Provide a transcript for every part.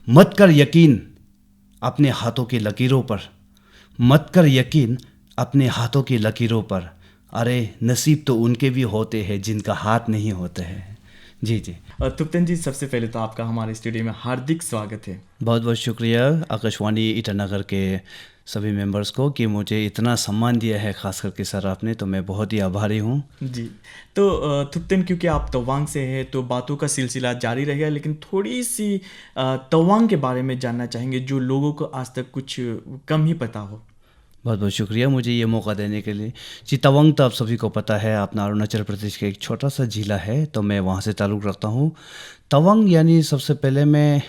मत कर यकीन अपने हाथों की लकीरों पर, मत कर यकीन अपने हाथों की लकीरों पर, अरे नसीब तो उनके भी होते हैं जिनका हाथ नहीं होते हैं। जी जी, तुप्तन जी, सबसे पहले तो आपका हमारे स्टूडियो में हार्दिक स्वागत है। बहुत बहुत शुक्रिया आकाशवाणी ईटानगर के सभी मेंबर्स को कि मुझे इतना सम्मान दिया है, ख़ास करके सर आपने, तो मैं बहुत ही आभारी हूँ। जी। तो तुप्तन, क्योंकि आप तवांग से हैं तो बातों का सिलसिला जारी रहेगा, लेकिन थोड़ी सी तवांग के बारे में जानना चाहेंगे जो लोगों को आज तक कुछ कम ही पता हो। बहुत बहुत शुक्रिया मुझे ये मौका देने के लिए। जी, तवांग तो आप सभी को पता है, अपना अरुणाचल प्रदेश का एक छोटा सा ज़िला है, तो मैं वहाँ से ताल्लुक़ रखता हूँ। तवांग यानी सबसे पहले मैं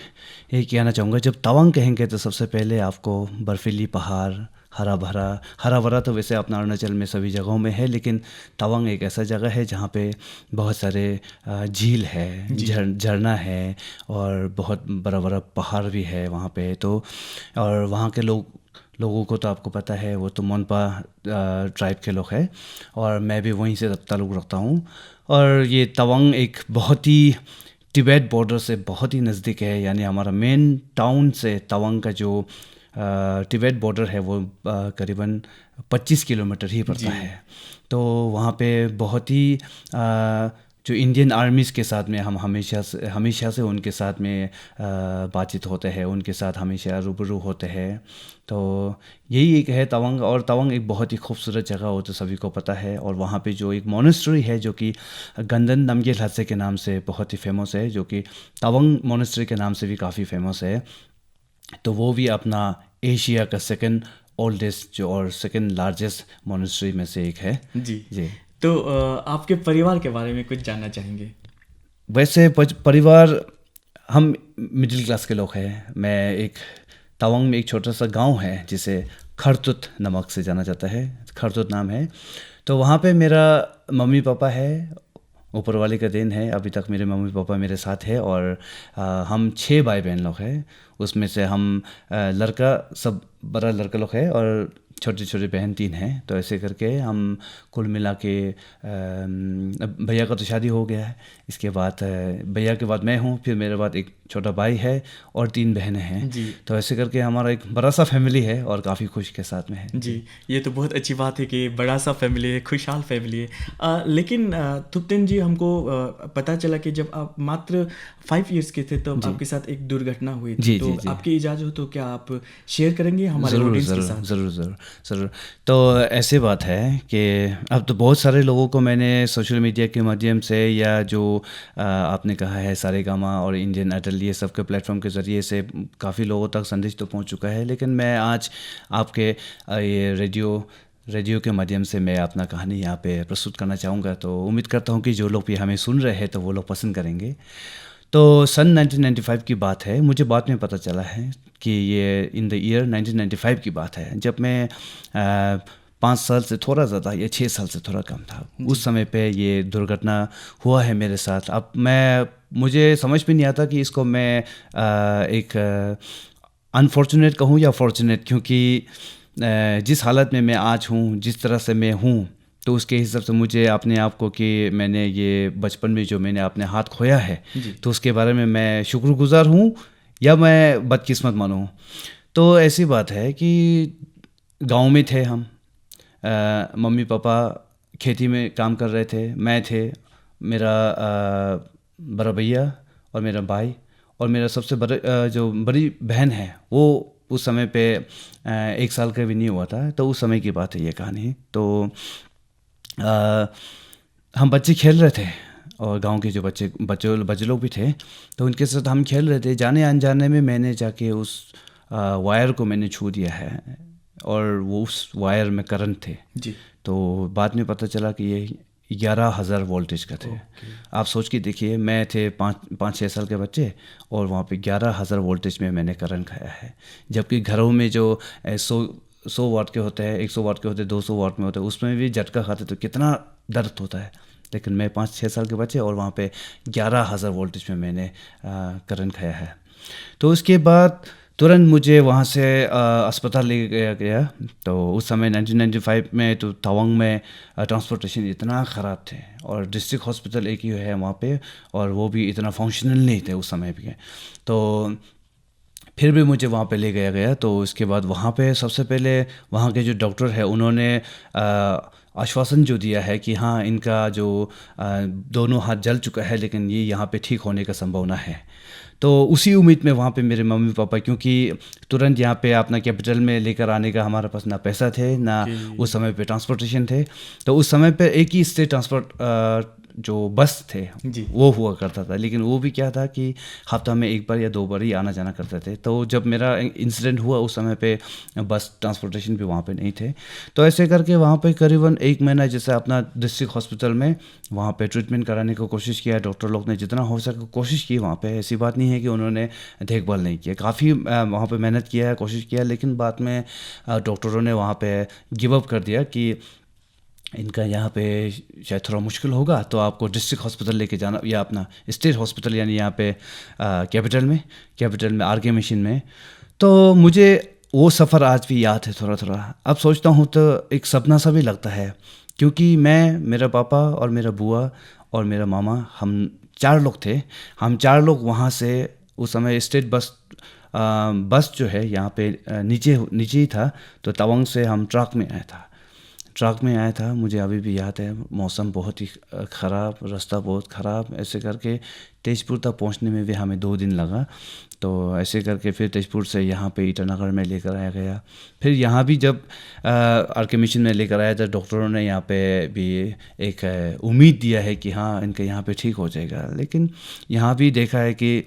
ये कहना चाहूँगा, जब तवांग कहेंगे तो सबसे पहले आपको बर्फीली पहाड़, हरा भरा, हरा भरा तो वैसे अपना अरुणाचल में सभी जगहों में है, लेकिन तवांग एक ऐसा जगह है जहाँ पे बहुत सारे झील है, जी। झरना है, और बहुत बड़ा बड़ा पहाड़ भी है वहाँ पे। तो और वहाँ के लोगों को तो आपको पता है, वो तो मोनपा ट्राइब के लोग हैं, और मैं भी वहीं से ताल्लुक़ रखता हूँ। और ये तवांग एक बहुत ही तिब्बत बॉर्डर से बहुत ही नज़दीक है, यानी हमारा मेन टाउन से तवांग का जो तिब्बत बॉर्डर है वो करीबन 25 किलोमीटर ही पड़ता जी। है। तो वहाँ पे बहुत ही जो इंडियन आर्मीज़ के साथ में हम हमेशा से उनके साथ में बातचीत होते हैं, उनके साथ हमेशा रूबरू होते हैं। तो यही एक है तवांग, और तवांग एक बहुत ही खूबसूरत जगह हो तो सभी को पता है। और वहाँ पे जो एक मोनेस्ट्री है जो कि गंदन नमगेल हत्से के नाम से बहुत ही फेमस है, जो कि तवांग मोनेस्ट्री के नाम से भी काफ़ी फेमस है। तो वो भी अपना एशिया का सेकंड ओल्डेस्ट जो और सेकंड लार्जेस्ट मोनेस्ट्री में से एक है। जी। जी, तो आपके परिवार के बारे में कुछ जानना चाहेंगे। वैसे परिवार, हम मिडिल क्लास के लोग हैं। मैं एक तवांग में एक छोटा सा गांव है जिसे खरतुत नमक से जाना जाता है, खरतुत नाम है। तो वहाँ पे मेरा मम्मी पापा है, ऊपर वाले का देन है, अभी तक मेरे मम्मी पापा मेरे साथ है। और हम 6 भाई बहन लोग हैं, उसमें से हम लड़का सब बड़ा लड़का लोग है, और छोटे छोटे बहन 3 हैं। तो ऐसे करके हम कुल मिला के भैया का तो शादी हो गया है, इसके बाद भैया के बाद मैं हूँ, फिर मेरे बाद एक छोटा भाई है और 3 बहनें हैं। जी। तो ऐसे करके हमारा एक बड़ा सा फैमिली है और काफ़ी खुश के साथ में है। जी, ये तो बहुत अच्छी बात है कि बड़ा सा फैमिली है, खुशहाल फैमिली है। लेकिन तुप्तन जी, हमको पता चला कि जब आप मात्र 5 इयर्स के थे तब जी आपके साथ एक दुर्घटना हुई थी। जी तो जी जी, आपकी इजाज़त हो तो क्या आप शेयर करेंगे हमारे ज़रूर ऑडियंस के ज़रूर साथ? ज़रूर ज़रूर ज़रूर। तो ऐसी बात है कि अब तो बहुत सारे लोगों को मैंने सोशल मीडिया के माध्यम से, या जो आपने कहा है सारेगामा और इंडियन आइडल, ये सब के प्लेटफॉर्म के ज़रिए से काफ़ी लोगों तक संदेश तो पहुंच चुका है। लेकिन मैं आज आपके ये रेडियो के माध्यम से मैं अपना कहानी यहाँ पे प्रस्तुत करना चाहूँगा। तो उम्मीद करता हूँ कि जो लोग भी हमें सुन रहे हैं तो वो लोग पसंद करेंगे। तो सन 1995 की बात है, मुझे बाद में पता चला है कि ये इन द ईयर 1995 की बात है, जब मैं 5 साल से थोड़ा ज़्यादा या 6 साल से थोड़ा कम था। उस समय पे ये दुर्घटना हुआ है मेरे साथ। अब मुझे समझ में नहीं आता कि इसको मैं एक अनफॉर्चुनेट कहूँ या फॉर्चुनेट, क्योंकि जिस हालत में मैं आज हूँ, जिस तरह से मैं हूँ, तो उसके हिसाब से मुझे अपने आप को, कि मैंने ये बचपन में जो मैंने अपने हाथ खोया है, जी। तो उसके बारे में मैं शुक्रगुजार हूँ या मैं बदकिस्मत मानूँ। तो ऐसी बात है कि गांव में थे हम, मम्मी पापा खेती में काम कर रहे थे, मैं थे, मेरा बड़ा भैया और मेरा भाई, और मेरा सबसे जो बड़ी बहन है वो उस समय पे 1 साल का भी नहीं हुआ था। तो उस समय की बात है ये कहानी। तो अ, हम बच्चे खेल रहे थे, और गांव के जो बच्चे लोग भी थे, तो उनके साथ हम खेल रहे थे। जाने अनजाने में मैंने जाके उस वायर को मैंने छू दिया है, और वो उस वायर में करंट थे। जी। तो बाद में पता चला कि ये 11,000 वोल्टेज का थे। ओके। आप सोच के देखिए, मैं थे 5-6 साल के बच्चे, और वहाँ पे 11,000 वोल्टेज में मैंने करंट खाया है। जबकि घरों में जो 100 वाट के होते हैं, 100 वाट के होते हैं, 200 वाट में होते हैं, उसमें भी झटका खाते तो कितना दर्द होता है। लेकिन मैं 5-6 साल के बच्चे, और वहाँ पे 11,000 वोल्टेज में मैंने करंट खाया है। तो उसके बाद तुरंत मुझे वहाँ से अस्पताल ले गया। तो उस समय 1995 में तो तवांग में ट्रांसपोर्टेशन इतना ख़राब थे, और डिस्ट्रिक्ट हॉस्पिटल एक ही है वहाँ पे, और वो भी इतना फंक्शनल नहीं थे उस समय भी। तो फिर भी मुझे वहाँ पे ले गया गया। तो इसके बाद वहाँ पे सबसे पहले वहाँ के जो डॉक्टर है उन्होंने आश्वासन जो दिया है कि हाँ, इनका जो दोनों हाथ जल चुका है, लेकिन ये यहाँ पे ठीक होने का संभावना है। तो उसी उम्मीद में वहाँ पे मेरे मम्मी पापा, क्योंकि तुरंत यहाँ पे अपना कैपिटल में लेकर आने का हमारे पास ना पैसा थे ना उस समय पे ट्रांसपोर्टेशन थे। तो उस समय पे एक ही स्टेट ट्रांसपोर्ट जो बस थे जी। वो हुआ करता था, लेकिन वो भी क्या था कि हफ्ता में एक बार या 2 बार ही आना जाना करते थे। तो जब मेरा इंसिडेंट हुआ उस समय पे बस ट्रांसपोर्टेशन भी वहाँ पे नहीं थे। तो ऐसे करके वहाँ पे करीबन 1 महीना जैसे अपना डिस्ट्रिक्ट हॉस्पिटल में वहाँ पे ट्रीटमेंट कराने की कोशिश किया। डॉक्टर लोग ने जितना हो सके कोशिश की वहाँ पे, ऐसी बात नहीं है कि उन्होंने देखभाल नहीं किया, काफ़ी वहाँ पे मेहनत किया है, कोशिश किया, लेकिन बाद में डॉक्टरों ने वहाँ पे गिव अप कर दिया कि इनका यहाँ पे शायद थोड़ा मुश्किल होगा, तो आपको डिस्ट्रिक्ट हॉस्पिटल लेके जाना या अपना स्टेट हॉस्पिटल यानी यहाँ पे कैपिटल में आरके मिशन में। तो मुझे वो सफ़र आज भी याद है थोड़ा थोड़ा। अब सोचता हूँ तो एक सपना सा भी लगता है, क्योंकि मैं, मेरा पापा और मेरा बुआ और मेरा मामा, हम 4 लोग थे। हम 4 लोग वहाँ से उस समय स्टेट बस जो है यहाँ पे नीचे ही था, तो तवांग से हम ट्रक में आया था। मुझे अभी भी याद है, मौसम बहुत ही ख़राब, रास्ता बहुत ख़राब, ऐसे करके तेजपुर तक पहुंचने में भी हमें 2 दिन लगा। तो ऐसे करके फिर तेजपुर से यहाँ पे ईटानगर में लेकर आया गया। फिर यहाँ भी जब आरके मिशन में लेकर आया था, डॉक्टरों ने यहाँ पे भी एक उम्मीद दिया है कि हाँ, इनका यहाँ पे ठीक हो जाएगा। लेकिन यहाँ भी देखा है कि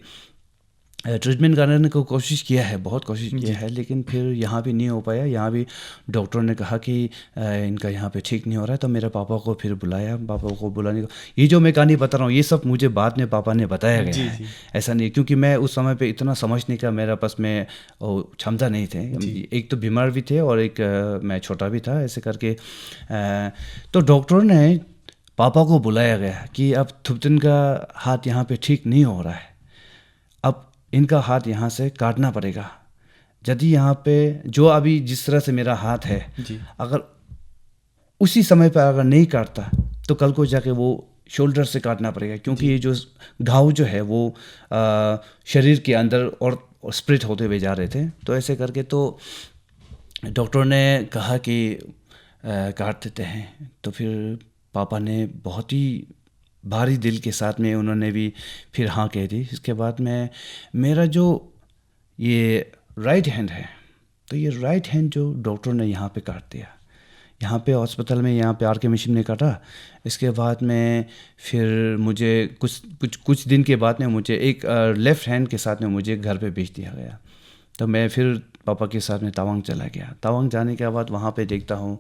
ट्रीटमेंट कराने को कोशिश किया है, बहुत कोशिश किया है, लेकिन फिर यहाँ भी नहीं हो पाया। यहाँ भी डॉक्टरों ने कहा कि इनका यहाँ पे ठीक नहीं हो रहा है। तो मेरे पापा को फिर बुलाया, पापा को बुलाने को, ये जो मैं कहानी बता रहा हूँ ये सब मुझे बाद में पापा ने बताया गया है, ऐसा नहीं, क्योंकि मैं उस समय पे इतना समझने का मेरा पास में क्षमता नहीं थे। एक तो बीमार भी थे और एक मैं छोटा भी था, ऐसे करके। तो डॉक्टरों ने पापा को बुलाया गया कि अब थुप्तन का हाथ यहाँ पे ठीक नहीं हो रहा है, अब इनका हाथ यहाँ से काटना पड़ेगा। यदि यहाँ पे जो अभी जिस तरह से मेरा हाथ है, अगर उसी समय पर अगर नहीं काटता तो कल को जाके वो शोल्डर से काटना पड़ेगा, क्योंकि ये जो घाव जो है वो शरीर के अंदर और स्प्रेड होते हुए जा रहे थे। तो ऐसे करके तो डॉक्टर ने कहा कि काट देते हैं। तो फिर पापा ने बहुत ही भारी दिल के साथ में उन्होंने भी फिर हाँ कह दी। इसके बाद में मेरा जो ये राइट हैंड है, तो ये राइट हैंड जो डॉक्टर ने यहाँ पे काट दिया, यहाँ पे हॉस्पिटल में, यहाँ पे आरके मिशन ने काटा। इसके बाद में फिर मुझे कुछ दिन के बाद में मुझे एक लेफ़्ट हैंड के साथ में मुझे घर पे भेज दिया गया। तो मैं फिर पापा के साथ में तवांग चला गया। तवांग जाने के बाद वहाँ पे देखता हूँ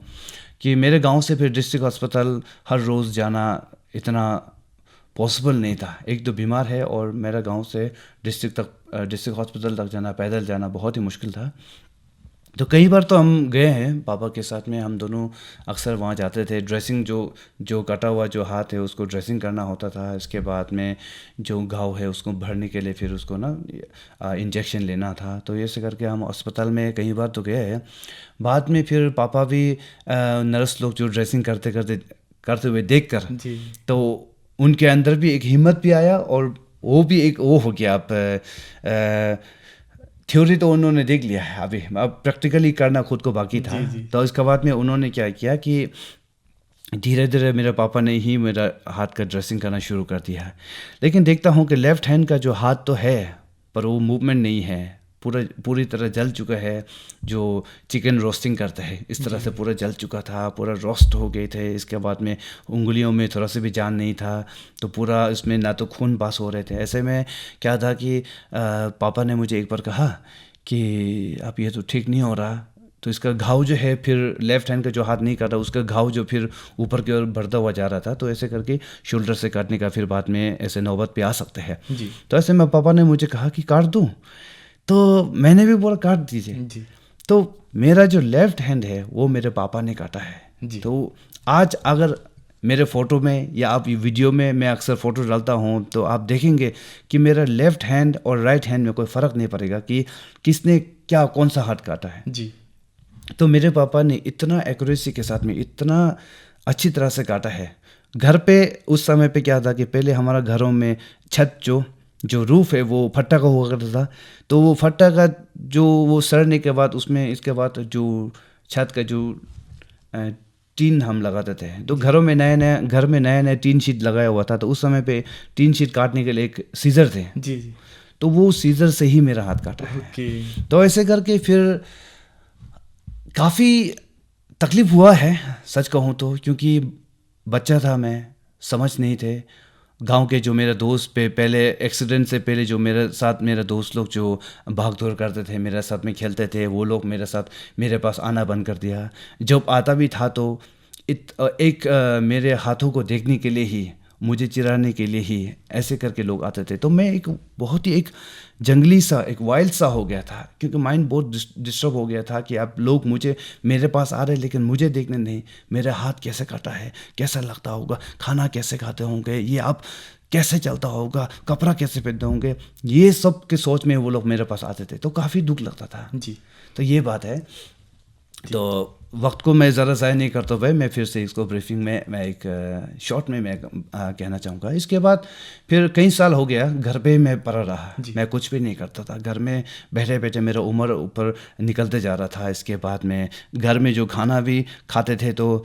कि मेरे गांव से फिर डिस्ट्रिक्ट अस्पताल हर रोज़ जाना इतना पॉसिबल नहीं था। एक तो बीमार है और मेरा गांव से डिस्ट्रिक्ट हॉस्पिटल तक जाना, पैदल जाना बहुत ही मुश्किल था। तो कई बार तो हम गए हैं पापा के साथ में, हम दोनों अक्सर वहाँ जाते थे। ड्रेसिंग जो कटा हुआ जो हाथ है उसको ड्रेसिंग करना होता था। इसके बाद में जो घाव है उसको भरने के लिए फिर उसको ना इंजेक्शन लेना था। तो ऐसे करके हम अस्पताल में कई बार तो गए हैं। बाद में फिर पापा भी नर्स लोग जो ड्रेसिंग करते हुए देखकर, तो उनके अंदर भी एक हिम्मत भी आया और वो भी एक वो हो गया। अब थ्योरी तो उन्होंने देख लिया है, अभी अब प्रैक्टिकली करना खुद को बाकी था। तो इसके बाद में उन्होंने क्या किया कि धीरे धीरे मेरे पापा ने ही मेरा हाथ का ड्रेसिंग करना शुरू कर दिया। लेकिन देखता हूँ कि लेफ़्ट हैंड का जो हाथ तो है पर वो मूवमेंट नहीं है, पूरी तरह जल चुका है। जो चिकन रोस्टिंग करता है इस तरह से पूरा जल चुका था, पूरा रोस्ट हो गए थे। इसके बाद में उंगलियों में थोड़ा सा भी जान नहीं था, तो पूरा इसमें ना तो खून पास हो रहे थे। ऐसे में क्या था कि पापा ने मुझे एक बार कहा कि अब ये तो ठीक नहीं हो रहा। तो इसका घाव जो है, फिर लेफ़्ट हैंड का जो हाथ नहीं काटा उसका घाव जो फिर ऊपर की ओर बढ़ता हुआ जा रहा था। तो ऐसे करके शोल्डर से काटने का फिर बाद में ऐसे नौबत पे आ सकते हैं। तो ऐसे में पापा ने मुझे कहा कि काट दूँ, तो मैंने भी बोला काट दीजिए। तो मेरा जो लेफ़्ट हैंड है वो मेरे पापा ने काटा है। तो आज अगर मेरे फ़ोटो में या आप वीडियो में मैं अक्सर फ़ोटो डालता हूँ तो आप देखेंगे कि मेरा लेफ़्ट हैंड और राइट हैंड में कोई फ़र्क नहीं पड़ेगा कि किसने क्या कौन सा हाथ काटा है। तो मेरे पापा ने इतना एक्यूरेसी के साथ में इतना अच्छी तरह से काटा है। घर पे उस समय पे क्या था कि पहले हमारा घरों में छत जो जो रूफ़ है वो फट्टा का हुआ करता था। तो वो फट्टा का जो वो सड़ने के बाद उसमें इसके बाद जो छत का जो अ, टीन हम लगाते थे, तो जी घर में नया नया टीन शीट लगाया हुआ था। तो उस समय पे टीन शीट काटने के लिए एक सीज़र थे, जी जी। तो वो सीज़र से ही मेरा हाथ काटा है। ओके। तो ऐसे करके फिर काफ़ी तकलीफ़ हुआ है, सच कहूँ तो, क्योंकि बच्चा था मैं, समझ नहीं थे। गांव के जो मेरा दोस्त पे पहले एक्सीडेंट से पहले जो मेरे साथ मेरा दोस्त लोग जो भाग दौड़ करते थे, मेरे साथ में खेलते थे, वो लोग मेरे पास आना बंद कर दिया। जब आता भी था तो मेरे हाथों को देखने के लिए ही, मुझे चिढ़ाने के लिए ही ऐसे करके लोग आते थे। तो मैं एक बहुत ही एक जंगली सा, एक वाइल्ड सा हो गया था, क्योंकि माइंड बहुत डिस्टर्ब हो गया था कि अब लोग मेरे पास आ रहे लेकिन मुझे देखने नहीं, मेरा हाथ कैसे कटा है, कैसा लगता होगा, खाना कैसे खाते होंगे, ये अब कैसे चलता होगा, कपड़ा कैसे पहनते होंगे, ये सब के सोच में वो लोग मेरे पास आते थे। तो काफ़ी दुख लगता था। जी तो ये बात है। तो वक्त को मैं ज़रा ज़ाया नहीं करता भाई, मैं फिर से इसको ब्रीफिंग में मैं एक शॉर्ट में मैं कहना चाहूँगा। इसके बाद फिर कई साल हो गया घर पे मैं पड़ा रहा, जी मैं कुछ भी नहीं करता था घर में, बैठे बैठे मेरा उम्र ऊपर निकलते जा रहा था। इसके बाद में घर में जो खाना भी खाते थे तो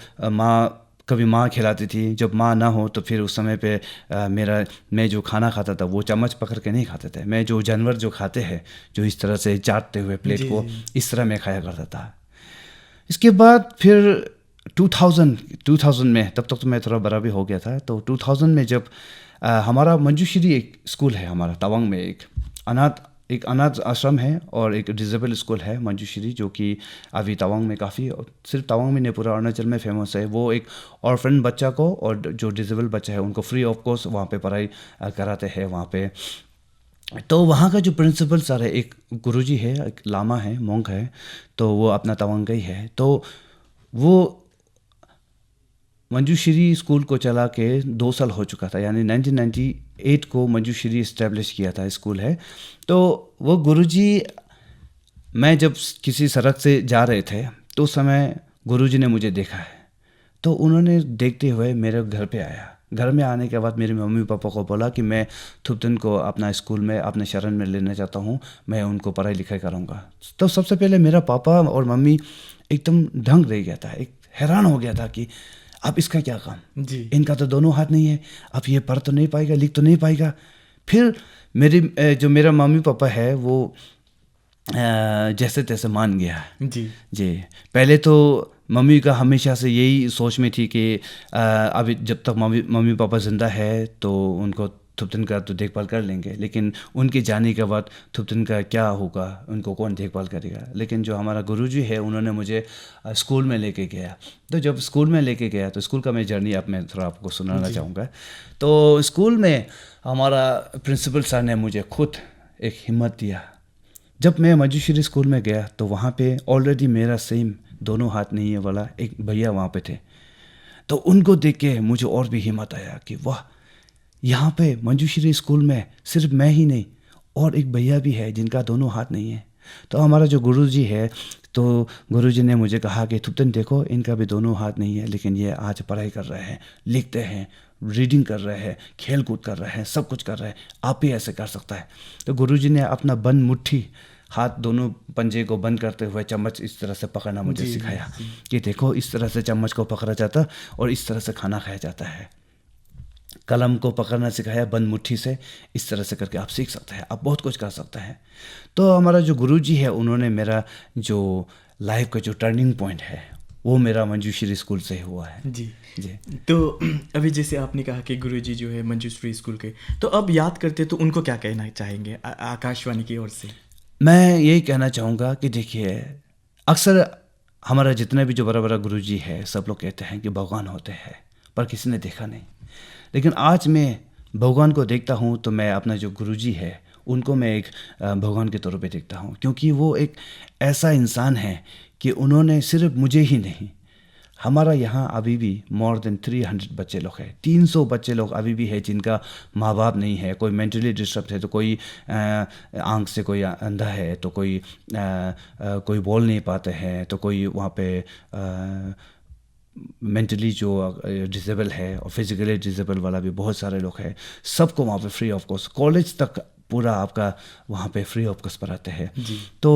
कभी माँ खिलाती थी, जब माँ ना हो तो फिर उस समय पे मैं जो खाना खाता था वो चम्मच पकड़ के नहीं खाते थे। मैं जो जानवर जो खाते हैं, जो इस तरह से चाटते हुए प्लेट जी को, जी। इस तरह मैं खाया करता था। इसके बाद फिर 2000 में, तब तक तो मैं थोड़ा बड़ा भी हो गया था। तो 2000 में जब हमारा मंजूश्री एक स्कूल है हमारा तवांग में, एक अनाथ आश्रम है और एक डिजेबल स्कूल है मंजूश्री, जो कि अभी तवांग में काफ़ी, सिर्फ तवांग में नहीं पूरा अरुणाचल में फेमस है। वो एक ऑर्फन बच्चा को और जो डिजेबल बच्चा है उनको फ्री ऑफ कॉस्ट वहाँ पे पढ़ाई कराते हैं वहाँ पे। तो वहाँ का जो प्रिंसिपल सर है, एक गुरुजी है, एक लामा है, मोंक है, तो वो अपना तवांग का ही है। तो वो मंजूश्री स्कूल को चला के 2 साल हो चुका था, यानी 1998 को मंजूश्री इस्टेब्लिश किया था स्कूल है। तो वो गुरुजी, मैं जब किसी सड़क से जा रहे थे तो उस समय गुरुजी ने मुझे देखा है। तो उन्होंने देखते हुए मेरे घर पे आया। घर में आने के बाद मेरे मम्मी पापा को बोला कि मैं थुप्तन को अपना स्कूल में अपने शरण में लेना चाहता हूँ, मैं उनको पढ़ाई लिखाई करूँगा। तो सबसे पहले मेरा पापा और मम्मी एकदम दंग रह गया था, एक हैरान हो गया था कि अब इसका क्या काम, जी इनका तो दोनों हाथ नहीं है, अब ये पढ़ तो नहीं पाएगा, लिख तो नहीं पाएगा। फिर जो मेरा मम्मी पापा है वो जैसे तैसे मान गया। जी जी, पहले तो मम्मी का हमेशा से यही सोच में थी कि अभी जब तक मम्मी पापा ज़िंदा है तो उनको थुप्तन का तो देखभाल कर लेंगे, लेकिन उनके जाने के बाद थुप्तन का क्या होगा, उनको कौन देखभाल करेगा। लेकिन जो हमारा गुरुजी है उन्होंने मुझे स्कूल में लेके गया। तो जब स्कूल में लेके गया तो स्कूल का मैं जर्नी अब मैं थोड़ा आपको सुनाना जी चाहूँगा। तो स्कूल में हमारा प्रिंसिपल सर ने मुझे खुद एक हिम्मत दिया। जब मैं मंजूश्री स्कूल में गया तो वहाँ पे ऑलरेडी मेरा सेम दोनों हाथ नहीं है वाला एक भैया वहाँ पे थे। तो उनको देख के मुझे और भी हिम्मत आया कि वाह, यहाँ पे मंजूश्री स्कूल में सिर्फ मैं ही नहीं और एक भैया भी है जिनका दोनों हाथ नहीं है। तो हमारा जो गुरुजी है, तो गुरुजी ने मुझे कहा कि थुप्तन देखो, इनका भी दोनों हाथ नहीं है लेकिन ये आज पढ़ाई कर रहे हैं, लिखते हैं, रीडिंग कर रहे हैं, खेल कूद कर रहे हैं, सब कुछ कर रहे हैं, आप भी ऐसे कर सकता है। तो गुरुजी ने अपना बंद मुट्ठी, हाथ दोनों पंजे को बंद करते हुए चम्मच इस तरह से पकड़ना मुझे जी सिखाया जी कि देखो इस तरह से चम्मच को पकड़ा जाता और इस तरह से खाना खाया जाता है। कलम को पकड़ना सिखाया बंद मुट्ठी से, इस तरह से करके आप सीख सकते हैं, आप बहुत कुछ कर सकते हैं। तो हमारा जो गुरुजी है उन्होंने मेरा जो लाइफ का जो टर्निंग पॉइंट है वो मेरा मंजूश्री स्कूल से हुआ है। जी। जी, तो अभी जैसे आपने कहा कि गुरुजी जो है मंजूश्री स्कूल के, तो अब याद करते तो उनको क्या कहना चाहेंगे आकाशवाणी की ओर से? मैं यही कहना चाहूँगा कि देखिए, अक्सर हमारा जितने भी जो बड़ा बड़ा गुरुजी है सब लोग कहते हैं कि भगवान होते हैं, पर किसी ने देखा नहीं। लेकिन आज मैं भगवान को देखता हूँ तो मैं अपना जो गुरुजी है उनको मैं एक भगवान के तौर पे देखता हूँ, क्योंकि वो एक ऐसा इंसान है कि उन्होंने सिर्फ मुझे ही नहीं, हमारा यहाँ अभी भी मोर देन 300 बच्चे लोग हैं, 300 बच्चे लोग अभी भी है जिनका माँ बाप नहीं है, कोई मेंटली डिस्टर्ब है, तो कोई आंख से कोई अंधा है, तो कोई बोल नहीं पाते हैं, तो कोई वहाँ पे मेंटली जो डिसेबल है और फिजिकली डिसेबल वाला भी बहुत सारे लोग हैं, सबको वहाँ पे फ्री ऑफ कॉस्ट कॉलेज तक पूरा आपका वहाँ पे फ्री ऑफ कॉस्ट पढ़ाते हैं। जी तो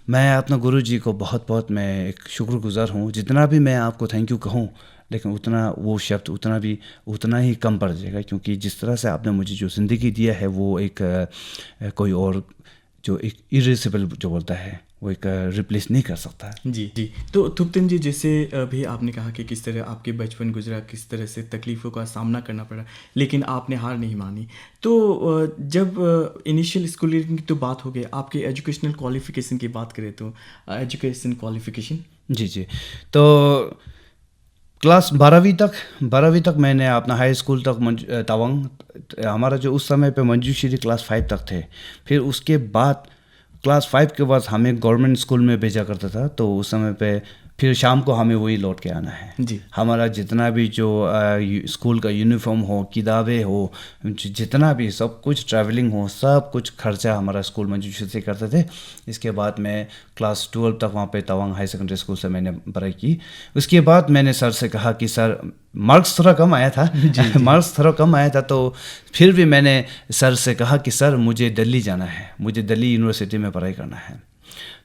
मैं अपना गुरु जी को बहुत बहुत मैं एक शुक्रगुजार हूँ। जितना भी मैं आपको थैंक यू कहूँ, लेकिन उतना वो शब्द उतना ही कम पड़ जाएगा, क्योंकि जिस तरह से आपने मुझे जो ज़िंदगी दिया है वो एक कोई और जो एक इरेसिबल जो बोलता है वो एक रिप्लेस नहीं कर सकता है। जी जी। तो थुप्तेन जी, जैसे अभी आपने कहा कि किस तरह आपके बचपन गुजरा, किस तरह से तकलीफ़ों का सामना करना पड़ा, लेकिन आपने हार नहीं मानी। तो जब इनिशियल स्कूलिंग की तो बात हो गई, आपके एजुकेशनल क्वालिफिकेशन की बात करें तो एजुकेशन क्वालिफिकेशन। जी जी। तो क्लास 12वीं तक मैंने अपना हाई स्कूल तक तवांग, हमारा जो उस समय पे मंजूश्री क्लास 5 तक थे। फिर उसके बाद क्लास 5 के बाद हमें गवर्नमेंट स्कूल में भेजा करता था, तो उस समय पे फिर शाम को हमें वही लौट के आना है। जी हमारा जितना भी जो स्कूल का यूनिफॉर्म हो, किताबें हो, जितना भी सब कुछ, ट्रैवलिंग हो, सब कुछ खर्चा हमारा स्कूल मंजूरी से करते थे। इसके बाद मैं क्लास 12 तक वहाँ पे तवांग हाई सेकेंडरी स्कूल से मैंने पढ़ाई की। उसके बाद मैंने सर से कहा कि सर, मार्क्स थोड़ा कम आया था मार्क्स थोड़ा कम आया था, तो फिर भी मैंने सर से कहा कि सर मुझे दिल्ली जाना है, मुझे दिल्ली यूनिवर्सिटी में पढ़ाई करना है।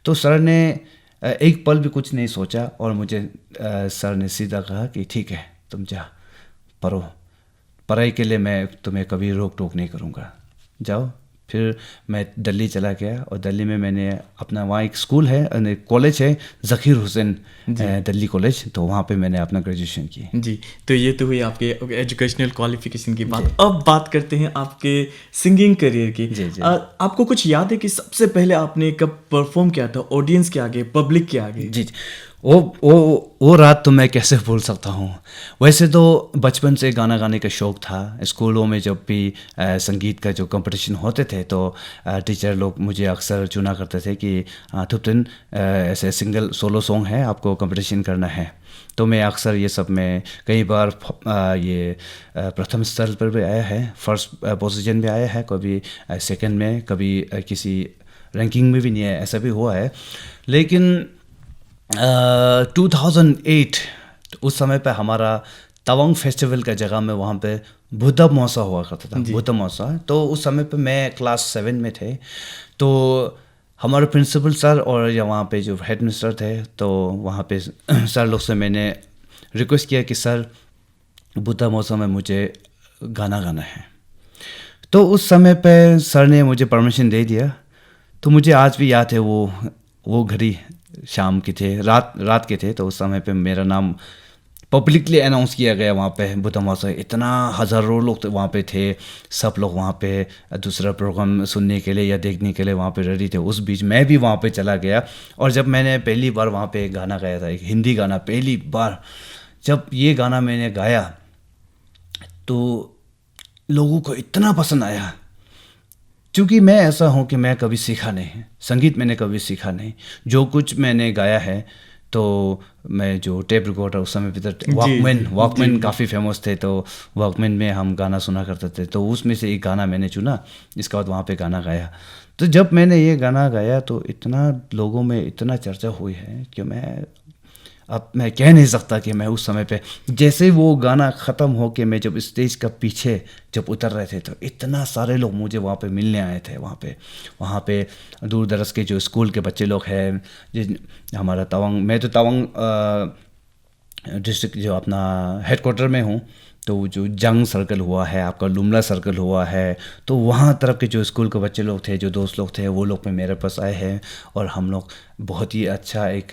तो सर ने एक पल भी कुछ नहीं सोचा और मुझे सर ने सीधा कहा कि ठीक है, तुम जा पढ़ो, पढ़ाई के लिए मैं तुम्हें कभी रोक टोक नहीं करूँगा, जाओ। फिर मैं दिल्ली चला गया और दिल्ली में मैंने अपना, वहाँ एक स्कूल है, कॉलेज है, ज़कीर हुसैन दिल्ली कॉलेज, तो वहाँ पे मैंने अपना ग्रेजुएशन की। जी। तो ये तो हुई आपके एजुकेशनल क्वालिफिकेशन की बात। अब बात करते हैं आपके सिंगिंग करियर की। जी, जी। आपको कुछ याद है कि सबसे पहले आपने कब परफॉर्म किया था ऑडियंस के आगे, पब्लिक के आगे? जी जी। वो रात तो मैं कैसे भूल सकता हूँ। वैसे तो बचपन से गाना गाने का शौक़ था। स्कूलों में जब भी संगीत का जो कंपटीशन होते थे तो टीचर लोग मुझे अक्सर चुना करते थे कि थुप्तेन ऐसे सिंगल सोलो सॉन्ग है, आपको कंपटीशन करना है। तो मैं अक्सर ये सब में कई बार ये प्रथम स्तर पर भी आया है, फर्स्ट पोजीशन भी आया है, कभी सेकंड में, कभी किसी रैंकिंग में भी नहीं है, ऐसा भी हुआ है। लेकिन 2008 उस समय पे हमारा तवांग फेस्टिवल का जगह में वहाँ पे बुद्ध महोत्सव हुआ करता था, बुद्ध महोत्सव। तो उस समय पे मैं क्लास 7 में थे। तो हमारे प्रिंसिपल सर और या वहाँ पे जो हेड मिनिस्टर थे, तो वहाँ पे सर लोग से मैंने रिक्वेस्ट किया कि सर, बुद्ध महोत्सव में मुझे गाना गाना है। तो उस समय पे सर ने मुझे परमिशन दे दिया। तो मुझे आज भी याद है वो घड़ी शाम की थे, रात के थे। तो उस समय पे मेरा नाम पब्लिकली अनाउंस किया गया वहाँ पे बुद्ध महोत्सव। इतना हज़ारों लोग वहाँ पे थे, सब लोग वहाँ पे दूसरा प्रोग्राम सुनने के लिए या देखने के लिए वहाँ पे रेडी थे। उस बीच मैं भी वहाँ पे चला गया और जब मैंने पहली बार वहाँ पे गाना गाया था, एक हिंदी गाना, पहली बार जब ये गाना मैंने गाया तो लोगों को इतना पसंद आया। क्योंकि मैं ऐसा हूँ कि मैं कभी सीखा नहीं, संगीत मैंने कभी सीखा नहीं। जो कुछ मैंने गाया है तो मैं जो टेप रिकॉर्डर उस समय पे वॉकमैन काफ़ी फेमस थे, तो वॉकमैन में हम गाना सुना करते थे। तो उसमें से एक गाना मैंने चुना, इसके बाद वहाँ पे गाना गाया। तो जब मैंने ये गाना गाया तो इतना लोगों में इतना चर्चा हुई है कि मैं कह नहीं सकता कि मैं उस समय पे, जैसे वो गाना ख़त्म हो के मैं जब स्टेज का पीछे जब उतर रहे थे तो इतना सारे लोग मुझे वहाँ पे मिलने आए थे। वहाँ पे दूर दराज के जो स्कूल के बच्चे लोग हैं, हमारा तवांग, मैं तो तवांग डिस्ट्रिक्ट जो अपना हेडक्वार्टर में हूँ, तो जो जंग सर्कल हुआ है, आपका लुमला सर्कल हुआ है, तो वहाँ तरफ के जो स्कूल के बच्चे लोग थे, जो दोस्त लोग थे, वो लोग में मेरे पास आए हैं और हम लोग बहुत ही अच्छा एक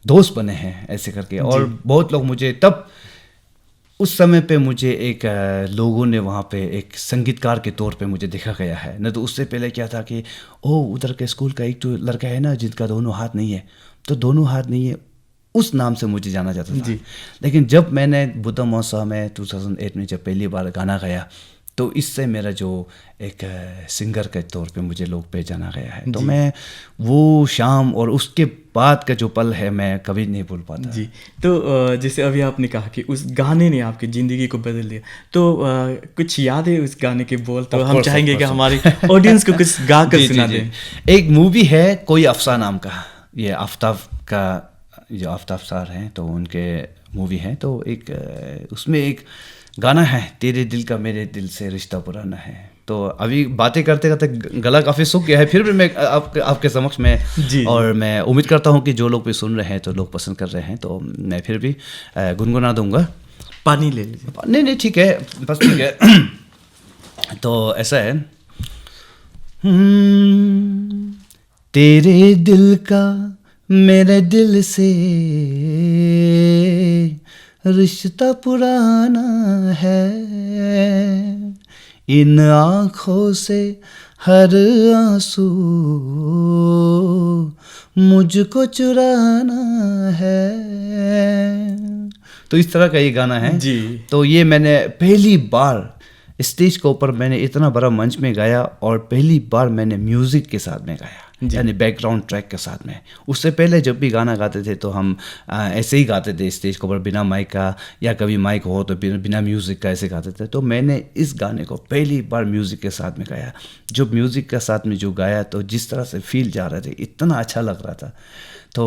दोस्त बने हैं ऐसे करके। और बहुत लोग मुझे तब उस समय पे मुझे एक लोगों ने वहाँ पे एक संगीतकार के तौर पे मुझे देखा गया है। न तो उससे पहले क्या था कि उधर के स्कूल का एक तो लड़का है ना जिनका दोनों हाथ नहीं है, तो दोनों हाथ नहीं है उस नाम से मुझे जाना जाता था। लेकिन जब मैंने बुद्ध महोत्सव में 2008 में जब पहली बार गाना गाया तो इससे मेरा जो एक सिंगर के तौर पे मुझे लोग पहचाना गया है। तो मैं वो शाम और उसके बाद का जो पल है मैं कभी नहीं भूल पाता। जी। तो जैसे अभी आपने कहा कि उस गाने ने आपकी ज़िंदगी को बदल दिया, तो कुछ याद है उस गाने के बोल? तो हम चाहेंगे कि हमारे ऑडियंस को कुछ गा कर सुना दें। एक मूवी है कोई अफसाना नाम का, ये आफ्ताब का जो आफ्ताब सर हैं, तो उनके मूवी है, तो एक उसमें एक गाना है, तेरे दिल का मेरे दिल से रिश्ता पुराना है। तो अभी बातें करते करते गला काफ़ी सूख गया है, फिर भी मैं आपके समक्ष में, जी और मैं उम्मीद करता हूँ कि जो लोग भी सुन रहे हैं तो लोग पसंद कर रहे हैं, तो मैं फिर भी गुनगुना दूंगा। पानी ले लीजिए। नहीं नहीं ठीक है, बस ठीक है। तो ऐसा है, तेरे दिल का मेरे दिल से रिश्ता पुराना है, इन आँखों से हर आंसू मुझको चुराना है। तो इस तरह का ये गाना है जी। तो ये मैंने पहली बार स्टेज के ऊपर मैंने इतना बड़ा मंच में गाया, और पहली बार मैंने म्यूज़िक के साथ में गाया, यानी बैकग्राउंड ट्रैक के साथ में। उससे पहले जब भी गाना गाते थे तो हम ऐसे ही गाते थे स्टेज के ऊपर, बिना माइक का, या कभी माइक हो तो बिना म्यूज़िक का ऐसे गाते थे। तो मैंने इस गाने को पहली बार म्यूज़िक के साथ में गाया। जो म्यूज़िक के साथ में जो गाया, तो जिस तरह से फील जा रहे थे, इतना अच्छा लग रहा था। तो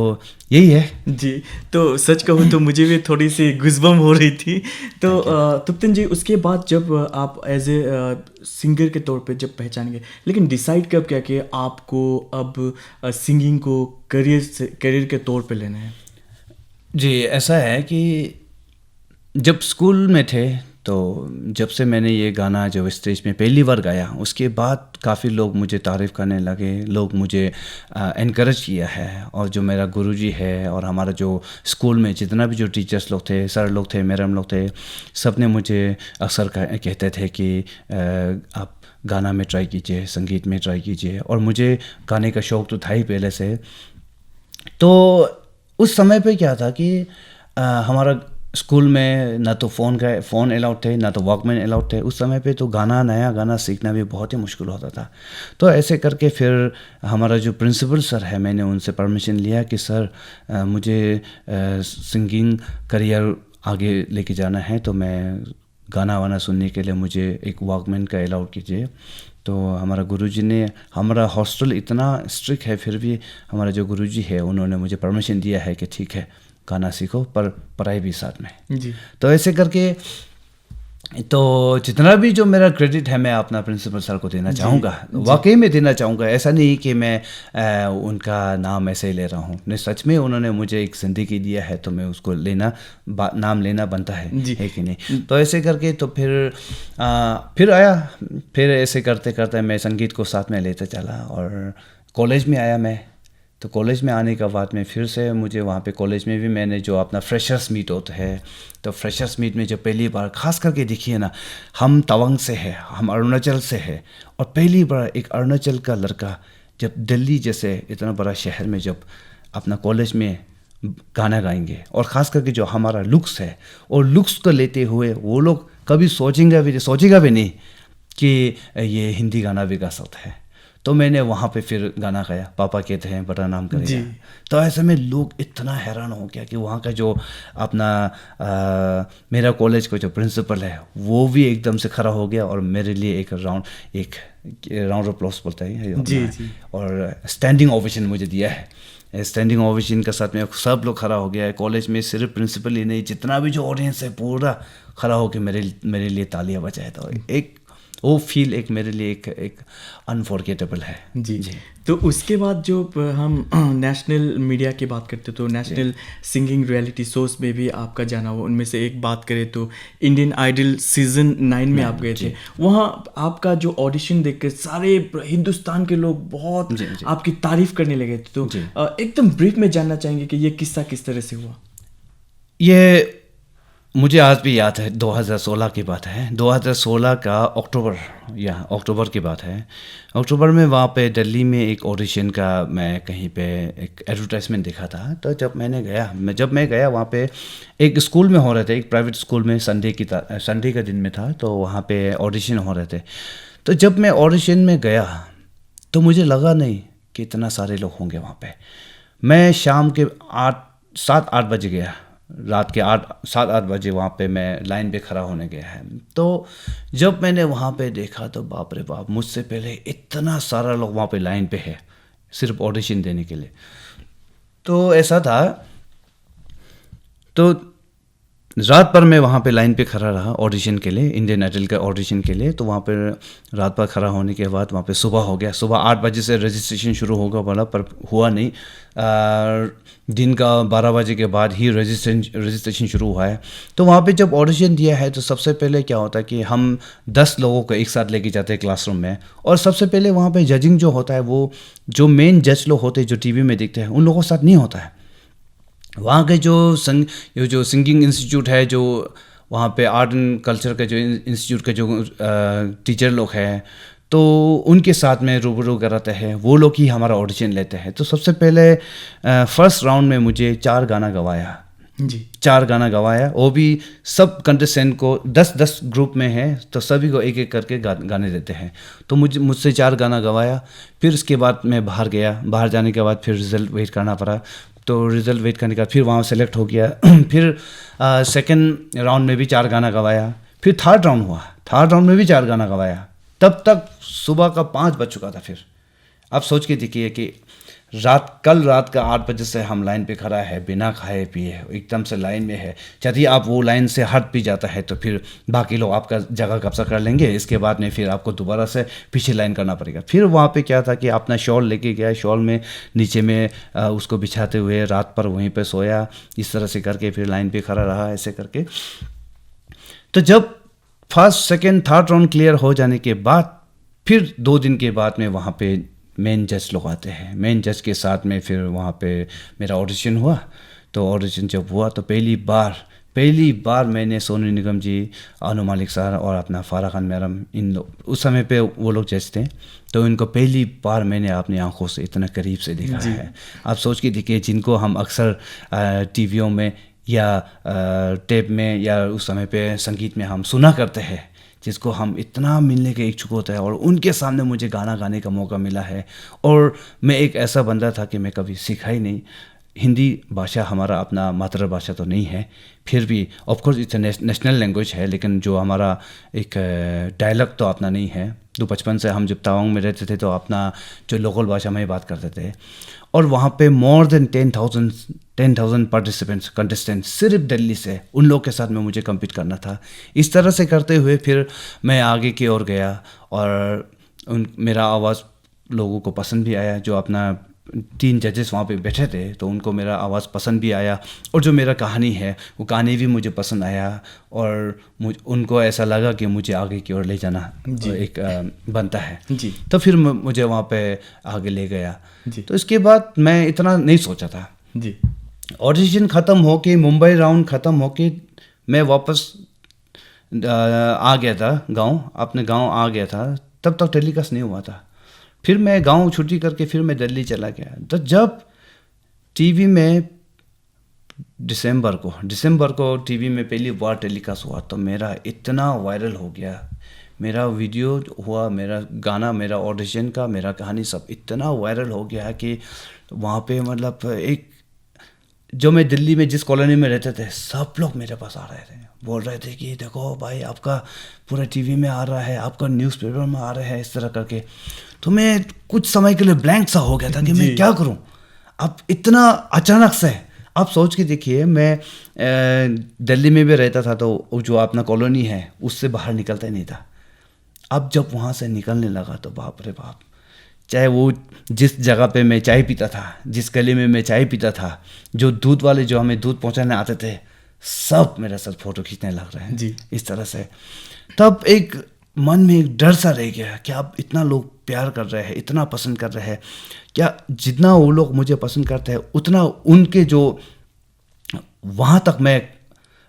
यही है जी। तो सच कहूँ तो मुझे भी थोड़ी सी गुज़बम हो रही थी। तो तुप्तन जी, उसके बाद जब आप एज ए सिंगर के तौर पे जब पहचान गए, लेकिन डिसाइड कब किया कि आपको अब सिंगिंग को करियर के तौर पे लेना है? जी, ऐसा है कि जब स्कूल में थे, तो जब से मैंने ये गाना जब स्टेज में पहली बार गाया, उसके बाद काफ़ी लोग मुझे तारीफ़ करने लगे, लोग मुझे एनकरेज किया है। और जो मेरा गुरुजी है और हमारा जो स्कूल में जितना भी जो टीचर्स लोग थे, सर लोग थे, मैडम लोग थे, सब ने मुझे अक्सर कहते थे कि आप गाना में ट्राई कीजिए, संगीत में ट्राई कीजिए। और मुझे गाने का शौक़ तो था ही पहले से। तो उस समय पे क्या था कि हमारा स्कूल में ना तो फ़ोन अलाउड थे, ना तो वॉकमैन अलाउड थे। उस समय पे तो नया गाना सीखना भी बहुत ही मुश्किल होता था। तो ऐसे करके फिर हमारा जो प्रिंसिपल सर है, मैंने उनसे परमिशन लिया कि सर मुझे सिंगिंग करियर आगे लेके जाना है, तो मैं गाना वाना सुनने के लिए मुझे एक वॉकमैन का अलाउड कीजिए। तो हमारा गुरुजी ने, हमारा हॉस्टल इतना स्ट्रिक्ट है, फिर भी हमारा जो गुरुजी है उन्होंने मुझे परमिशन दिया है कि ठीक है गाना सीखो, पर पढ़ाई भी साथ में। जी। तो ऐसे करके, तो जितना भी जो मेरा क्रेडिट है मैं अपना प्रिंसिपल सर को देना चाहूँगा, वाकई में देना चाहूँगा। ऐसा नहीं कि मैं उनका नाम ऐसे ही ले रहा हूँ, नहीं, सच में उन्होंने मुझे एक ज़िंदगी दिया है, तो मैं उसको नाम लेना बनता है कि नहीं। तो ऐसे करके तो फिर ऐसे करते करते मैं संगीत को साथ में लेते चला, और कॉलेज में आया मैं। तो कॉलेज में आने के बाद में फिर से मुझे वहाँ पे कॉलेज में भी मैंने जो अपना फ्रेशर्स मीट होता है, तो फ्रेशर्स मीट में जब पहली बार, खास करके देखिए ना, हम तवांग से है, हम अरुणाचल से है, और पहली बार एक अरुणाचल का लड़का जब दिल्ली जैसे इतना बड़ा शहर में जब अपना कॉलेज में गाना गाएंगे, और ख़ास करके जो हमारा लुक्स है, और लुक्स को लेते हुए वो लोग कभी सोचेगा भी नहीं कि ये हिंदी गाना भी गा सकता है। तो मैंने वहाँ पे फिर गाना गाया, पापा कहते हैं बड़ा नाम करेगा। तो ऐसे में लोग इतना हैरान हो गया कि वहाँ का जो अपना मेरा कॉलेज का जो प्रिंसिपल है वो भी एकदम से खड़ा हो गया, और मेरे लिए एक राउंड ऑफ अप्लॉज बोलता है जी। और स्टैंडिंग ओवेशन मुझे दिया है। स्टैंडिंग ओवेशन के साथ में सब लोग खड़ा हो गया है कॉलेज में, सिर्फ प्रिंसिपल ही नहीं, जितना भी जो ऑडियंस है पूरा खड़ा होकर मेरे लिए तालियां बजाए। तो एक वो फील एक मेरे लिए एक अनफॉरगेटेबल है। जी। तो उसके बाद जो हम नेशनल मीडिया की बात करते तो नेशनल सिंगिंग रियलिटी शोज में भी आपका जाना हुआ। उनमें से एक बात करें तो इंडियन आइडल सीजन 9 में आप गए थे। वहाँ आपका जो ऑडिशन देखकर सारे हिंदुस्तान के लोग बहुत आपकी तारीफ करने लगे थे। तो एकदम ब्रीफ में जानना चाहेंगे कि ये किस्सा किस तरह से हुआ? ये मुझे आज भी याद है, 2016 की बात है। 2016 का अक्टूबर की बात है। अक्टूबर में वहाँ पे दिल्ली में एक ऑडिशन का मैं कहीं पे एक एडवर्टाइजमेंट देखा था। तो जब मैं गया वहाँ पे एक स्कूल में हो रहे थे, एक प्राइवेट स्कूल में, संडे का दिन में था, तो वहाँ पे ऑडिशन हो रहे थे। तो जब मैं ऑडिशन में गया तो मुझे लगा नहीं कि इतना सारे लोग होंगे वहाँ पे। मैं शाम के 7-8 बजे गया, रात के 7-8 बजे वहाँ पे मैं लाइन पे खड़ा होने गया है। तो जब मैंने वहाँ पे देखा तो बाप रे बाप, मुझसे पहले इतना सारा लोग वहाँ पे लाइन पे है सिर्फ ऑडिशन देने के लिए। तो ऐसा था। तो रात भर मैं वहाँ पे लाइन पे खड़ा रहा ऑडिशन के लिए, इंडियन आइडल का ऑडिशन के लिए। तो वहाँ पे रात भर खड़ा होने के बाद वहाँ पे सुबह हो गया, सुबह 8 बजे से रजिस्ट्रेशन शुरू होगा बोला, पर हुआ नहीं। दिन का 12 बजे के बाद ही रजिस्ट्रेशन शुरू हुआ है। तो वहाँ पे जब ऑडिशन दिया है तो सबसे पहले क्या होता है कि हम 10 लोगों को एक साथ लेके जाते हैं क्लासरूम में, और सबसे पहले वहाँ पे जजिंग जो होता है वो जो मेन जज लोग होते हैं जो टीवी में दिखते हैं उन लोगों के साथ नहीं होता है। वहाँ के जो सिंगिंग इंस्टीट्यूट है, जो वहाँ पे आर्ट एंड कल्चर के जो इंस्टीट्यूट के जो टीचर लोग हैं, तो उनके साथ में रूबरू कराते हैं, वो लोग ही हमारा ऑडिशन लेते हैं। तो सबसे पहले फर्स्ट राउंड में मुझे 4 गाना गवाया जी। 4 गाना गवाया, वो भी सब कंटेस्टेंट को 10-10 ग्रुप में है, तो सभी को एक एक करके गाने देते हैं। तो मुझसे 4 गाना गवाया। फिर उसके बाद मैं बाहर गया, बाहर जाने के बाद फिर रिज़ल्ट वेट करना पड़ा। तो रिज़ल्ट वेट करने के बाद फिर वहाँ सेलेक्ट हो गया। फिर सेकंड राउंड में भी 4 गाना गवाया। फिर थर्ड राउंड हुआ, थर्ड राउंड में भी 4 गाना गवाया। तब तक सुबह का 5 बज चुका था। फिर आप सोच के देखिए कि कल रात का 8 बजे से हम लाइन पे खड़ा है, बिना खाए पिए एकदम से लाइन में है। यदि आप वो लाइन से हट भी जाता है तो फिर बाकी लोग आपका जगह कब्जा कर लेंगे। इसके बाद में फिर आपको दोबारा से पीछे लाइन करना पड़ेगा। फिर वहाँ पे क्या था कि अपना शॉल लेके गया, शॉल में नीचे में उसको बिछाते हुए रात पर वहीं पे सोया। इस तरह से करके फिर लाइन पे खड़ा रहा, ऐसे करके। तो जब first second third round clear हो जाने के बाद फिर 2 दिन के बाद में वहाँ पे मेन जज लोग आते हैं। मेन जज के साथ में फिर वहाँ पे मेरा ऑडिशन हुआ। तो ऑडिशन जब हुआ तो पहली बार मैंने सोनू निगम जी, अनु मालिक सर और अपना फारा खान मैडम, इन लोग उस समय पे वो लोग जज थे, तो इनको पहली बार मैंने अपनी आंखों से इतना करीब से देखा है। आप सोच के देखिए, जिनको हम अक्सर टीवियों में या टेप में या उस समय पे संगीत में हम सुना करते हैं, जिसको हम इतना मिलने के इच्छुक होता है, और उनके सामने मुझे गाना गाने का मौका मिला है। और मैं एक ऐसा बंदा था कि मैं कभी सीखा ही नहीं। हिंदी भाषा हमारा अपना मातृभाषा तो नहीं है, फिर भी ऑफकोर्स इट्स नेशनल लैंग्वेज है, लेकिन जो हमारा एक डायलॉग तो अपना नहीं है। तो बचपन से हम जब तवांग में रहते थे तो अपना जो लोकल भाषा में ही बात करते थे। और वहाँ पे मोर देन 10,000 पार्टिसिपेंट्स, कंटेस्टेंट्स सिर्फ दिल्ली से, उन लोग के साथ में मुझे कम्पीट करना था। इस तरह से करते हुए फिर मैं आगे की ओर गया, और मेरा आवाज़ लोगों को पसंद भी आया। जो अपना 3 जजेस वहाँ पे बैठे थे तो उनको मेरा आवाज़ पसंद भी आया, और जो मेरा कहानी है वो कहानी भी मुझे पसंद आया, और उनको ऐसा लगा कि मुझे आगे की ओर ले जाना एक बनता है जी। तो फिर मुझे वहाँ पे आगे ले गया जी। तो इसके बाद मैं इतना नहीं सोचा था जी। ऑडिशन ख़त्म होके, मुंबई राउंड ख़त्म होके मैं वापस आ गया था गाँव, अपने गाँव आ गया था। तब तक टेलीकास्ट नहीं हुआ था। फिर मैं गांव छुट्टी करके फिर मैं दिल्ली चला गया। तो जब टीवी में दिसंबर को टीवी में पहली बार टेलीकास्ट हुआ तो मेरा इतना वायरल हो गया, मेरा वीडियो हुआ, मेरा गाना, मेरा ऑडिशन का, मेरा कहानी सब इतना वायरल हो गया कि वहाँ पे मतलब एक जो मैं दिल्ली में जिस कॉलोनी में रहते थे सब लोग मेरे पास आ रहे थे, बोल रहे थे कि देखो भाई आपका पूरा टीवी में आ रहा है, आपका न्यूज़पेपर में आ रहा है, इस तरह करके। तो मैं कुछ समय के लिए ब्लैंक सा हो गया था कि मैं क्या करूं। अब इतना अचानक से आप सोच के देखिए, मैं दिल्ली में भी रहता था तो जो अपना कॉलोनी है उससे बाहर निकलता ही नहीं था। अब जब वहाँ से निकलने लगा तो बाप रे बाप, चाहे वो जिस जगह पे मैं चाय पीता था, जिस गली में मैं चाय पीता था, जो दूध वाले जो हमें दूध पहुँचाने आते थे, सब मेरे साथ फ़ोटो खींचने लग रहे हैं जी। इस तरह से तब एक मन में एक डर सा रह गया कि अब इतना लोग प्यार कर रहे हैं, इतना पसंद कर रहे हैं, क्या जितना वो लोग मुझे पसंद करते हैं उतना उनके जो वहाँ तक मैं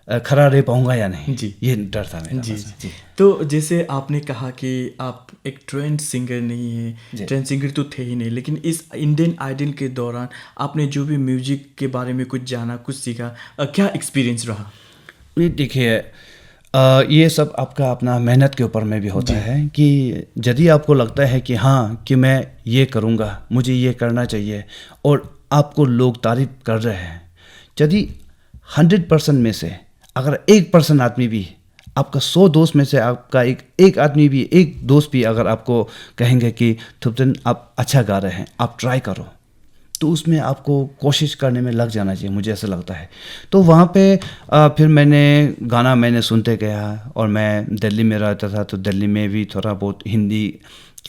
खड़ा रह पाऊंगा या नहीं जी। ये डर था मेरा जी, जी। तो जैसे आपने कहा कि आप एक ट्रेंड सिंगर नहीं है, ट्रेंड सिंगर तो थे ही नहीं, लेकिन इस इंडियन आइडल के दौरान आपने जो भी म्यूजिक के बारे में कुछ जाना, कुछ सीखा, क्या एक्सपीरियंस रहा? देखिए ये सब आपका अपना मेहनत के ऊपर में भी होता है कि यदि आपको लगता है कि हाँ कि मैं ये करूँगा, मुझे ये करना चाहिए, और आपको लोग तारीफ कर रहे हैं, यदि 100% में से अगर 1% आदमी भी, आपका 100 दोस्त में से आपका एक आदमी भी, एक दोस्त भी अगर आपको कहेंगे कि थुप्तन आप अच्छा गा रहे हैं, आप ट्राई करो, तो उसमें आपको कोशिश करने में लग जाना चाहिए, मुझे ऐसा लगता है। तो वहाँ पे फिर मैंने सुनते गया, और मैं दिल्ली में रहता था, तो दिल्ली में भी थोड़ा बहुत हिंदी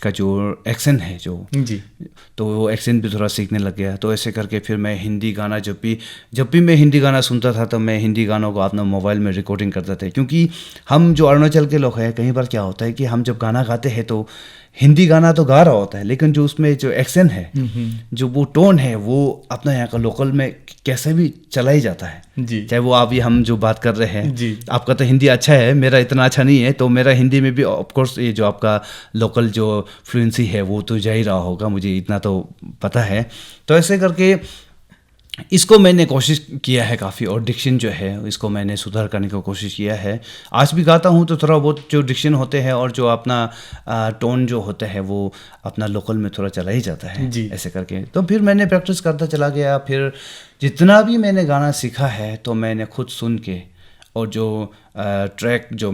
का जो एक्सेंट है जो, जी तो वो एक्सेंट भी थोड़ा सीखने लग गया। तो ऐसे करके फिर मैं हिंदी गाना जब भी मैं हिंदी गाना सुनता था, तो मैं हिंदी गानों को अपना मोबाइल में रिकॉर्डिंग करता था। क्योंकि हम जो अरुणाचल के लोग हैं, कई बार क्या होता है कि हम जब गाना गाते हैं तो हिंदी गाना तो गा रहा होता है, लेकिन जो उसमें जो एक्सेंट है, जो वो टोन है, वो अपना यहाँ का लोकल में कैसे भी चला ही जाता है। जी चाहे वो अभी हम जो बात कर रहे हैं, जी आपका तो हिंदी अच्छा है, मेरा इतना अच्छा नहीं है, तो मेरा हिंदी में भी ऑफ कोर्स ये जो आपका लोकल जो फ्लुएंसी है वो तो जा ही रहा होगा, मुझे इतना तो पता है। तो ऐसे करके इसको मैंने कोशिश किया है काफ़ी, और डिक्शन जो है इसको मैंने सुधार करने की कोशिश किया है। आज भी गाता हूँ तो थोड़ा बहुत जो डिक्शन होते हैं और जो अपना टोन जो होता है वो अपना लोकल में थोड़ा चला ही जाता है। जी ऐसे करके तो फिर मैंने प्रैक्टिस करता चला गया। फिर जितना भी मैंने गाना सीखा है तो मैंने खुद सुन के, और जो ट्रैक जो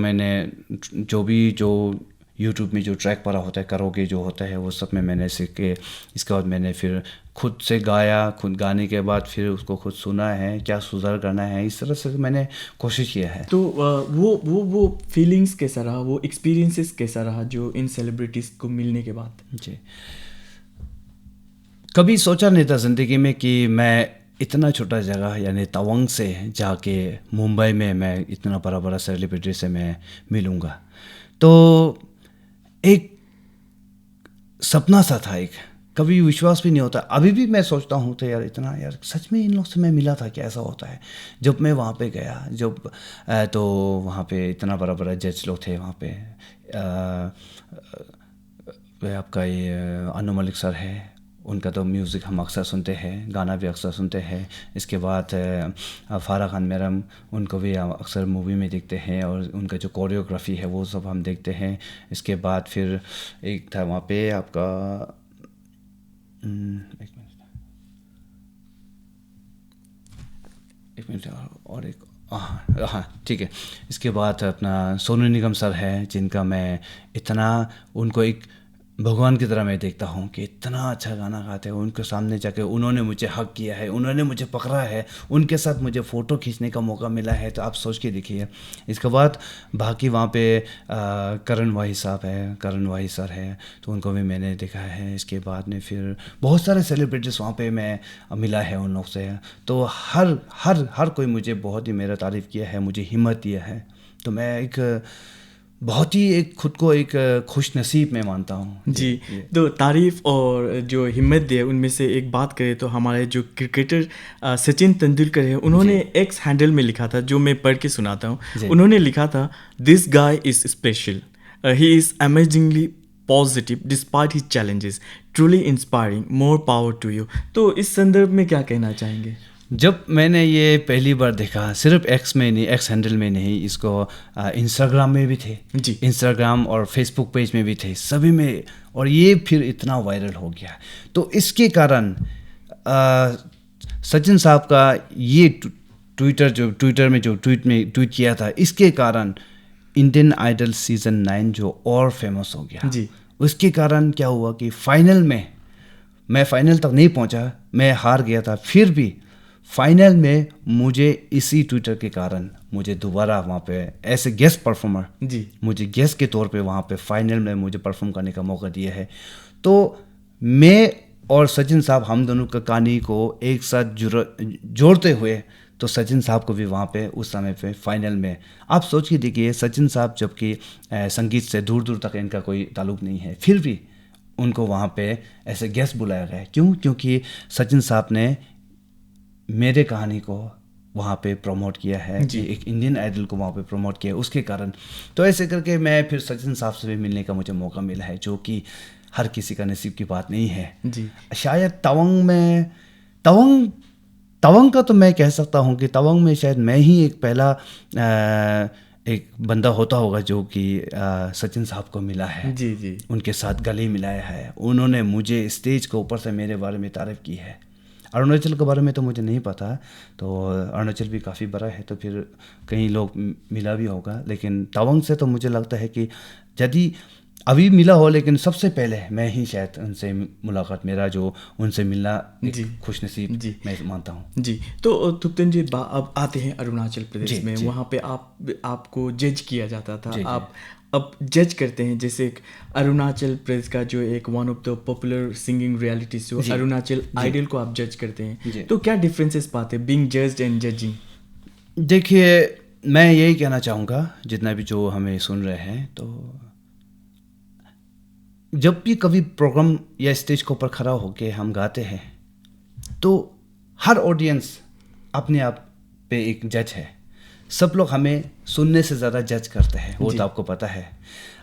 यूट्यूब में जो ट्रैक पड़ा होता है, करोगे जो होता है, वो सब में मैंने सीख के, इसके बाद मैंने फिर खुद से गाया। खुद गाने के बाद फिर उसको खुद सुना है, क्या सुधार करना है, इस तरह से मैंने कोशिश किया है। तो वो फीलिंग्स कैसा रहा, वो एक्सपीरियंसेस कैसा रहा जो इन सेलिब्रिटीज़ को मिलने के बाद? जी, कभी सोचा नहीं था ज़िंदगी में कि मैं इतना छोटा जगह यानी तवांग से जाके मुंबई में मैं इतना बड़ा बड़ा सेलिब्रिटी से मैं मिलूँगा। तो एक सपना सा था, एक कभी विश्वास भी नहीं होता। अभी भी मैं सोचता हूँ तो यार सच में इन लोग से मैं मिला था, कैसा होता है। जब मैं वहाँ पे गया, तो वहाँ पे इतना बड़ा बड़ा जज लोग थे वहाँ पे। वे आपका ये अनु मलिक सर है, उनका तो म्यूज़िक हम अक्सर सुनते हैं, गाना भी अक्सर सुनते हैं। इसके बाद फारा खान मैडम, उनको भी हम अक्सर मूवी में देखते हैं, और उनका जो कोरियोग्राफी है वो सब हम देखते हैं। इसके बाद फिर एक था वहाँ पे आपका एक मिनट और एक हाँ ठीक है। इसके बाद अपना सोनू निगम सर है, जिनका मैं इतना उनको एक भगवान की तरह मैं देखता हूँ कि इतना अच्छा गाना गाते हैं। उनके सामने जाके उन्होंने मुझे हक किया है, उन्होंने मुझे पकड़ा है, उनके साथ मुझे फ़ोटो खींचने का मौका मिला है, तो आप सोच के देखिए। इसके बाद बाकी वहाँ पे करण वाही साहब है, करण वाही सर है, तो उनको भी मैंने देखा है। इसके बाद में फिर बहुत सारे सेलिब्रिटीज़ वहाँ पे मैं मिला है उन लोग से। तो हर हर हर कोई मुझे बहुत ही मेरा तारीफ़ किया है, मुझे हिम्मत दिया है। तो मैं एक बहुत ही एक खुद को एक खुश नसीब में मानता हूँ। जी तो तारीफ़ और जो हिम्मत दिए, उनमें से एक बात करें तो हमारे जो क्रिकेटर सचिन तेंदुलकर है, उन्होंने एक्स हैंडल में लिखा था, जो मैं पढ़ के सुनाता हूँ। उन्होंने लिखा था, this guy is special, he is amazingly positive despite his challenges, truly inspiring, more power to you. तो इस संदर्भ में क्या कहना चाहेंगे? जब मैंने ये पहली बार देखा, सिर्फ एक्स में नहीं, एक्स हैंडल में नहीं, इसको इंस्टाग्राम में भी थे जी, इंस्टाग्राम और फेसबुक पेज में भी थे, सभी में, और ये फिर इतना वायरल हो गया। तो इसके कारण सचिन साहब का ये ट्विटर में जो ट्वीट किया था, इसके कारण इंडियन आइडल सीज़न 9 जो और फेमस हो गया। जी, उसके कारण क्या हुआ कि फाइनल में मैं फाइनल तक नहीं पहुंचा, मैं हार गया था, फिर भी फाइनल में मुझे इसी ट्विटर के कारण मुझे दोबारा वहाँ पे ऐसे गेस्ट परफॉर्मर, जी, मुझे गेस्ट के तौर पे वहाँ पे फाइनल में मुझे परफॉर्म करने का मौका दिया है। तो मैं और सचिन साहब, हम दोनों का कहानी को एक साथ जोड़ते हुए, तो सचिन साहब को भी वहाँ पे उस समय पे फाइनल में, आप सोच के देखिए, सचिन साहब जबकि संगीत से दूर दूर तक इनका कोई ताल्लुक नहीं है, फिर भी उनको वहाँ पे ऐसे गेस्ट बुलाया गया। क्यों? क्योंकि सचिन साहब ने मेरे कहानी को वहाँ पे प्रमोट किया है, कि एक इंडियन आइडल को वहाँ पे प्रमोट किया, उसके कारण। तो ऐसे करके मैं फिर सचिन साहब से भी मिलने का मुझे मौका मिला है, जो कि हर किसी का नसीब की बात नहीं है। जी, शायद तवांग का तो मैं कह सकता हूँ कि तवांग में शायद मैं ही एक पहला एक बंदा होता होगा जो कि सचिन साहब को मिला है, जी, जी, उनके साथ गले मिलाया है, उन्होंने मुझे स्टेज के ऊपर से मेरे बारे में तारीफ़ की है। अरुणाचल के बारे में तो मुझे नहीं पता, तो अरुणाचल भी काफ़ी बड़ा है, तो फिर कई लोग मिला भी होगा, लेकिन तवांग से तो मुझे लगता है कि यदि अभी मिला हो, लेकिन सबसे पहले मैं ही शायद उनसे मुलाकात, मेरा जो उनसे मिलना जी एक खुशनसीब जी मैं मानता हूँ। जी। तो तुप्तन जी, अब आते हैं अरुणाचल प्रदेश जी में। जी वहाँ पे आपको जज किया जाता था। जी जी आप अब जज करते हैं, जैसे एक अरुणाचल प्रदेश का जो एक one of the popular singing reality show जी अरुणाचल जी आइडल को आप जज करते हैं, जी। तो क्या डिफरेंसेस पाते हैं बीइंग जज्ड एंड जजिंग? देखिए, मैं यही कहना चाहूँगा जितना भी जो हमें सुन रहे हैं, तो जब भी कभी प्रोग्राम या स्टेज के ऊपर खड़ा होके हम गाते हैं, तो हर ऑडियंस अपने आप पे एक जज है। सब लोग हमें सुनने से ज़्यादा जज करते हैं, वो जी तो आपको पता है।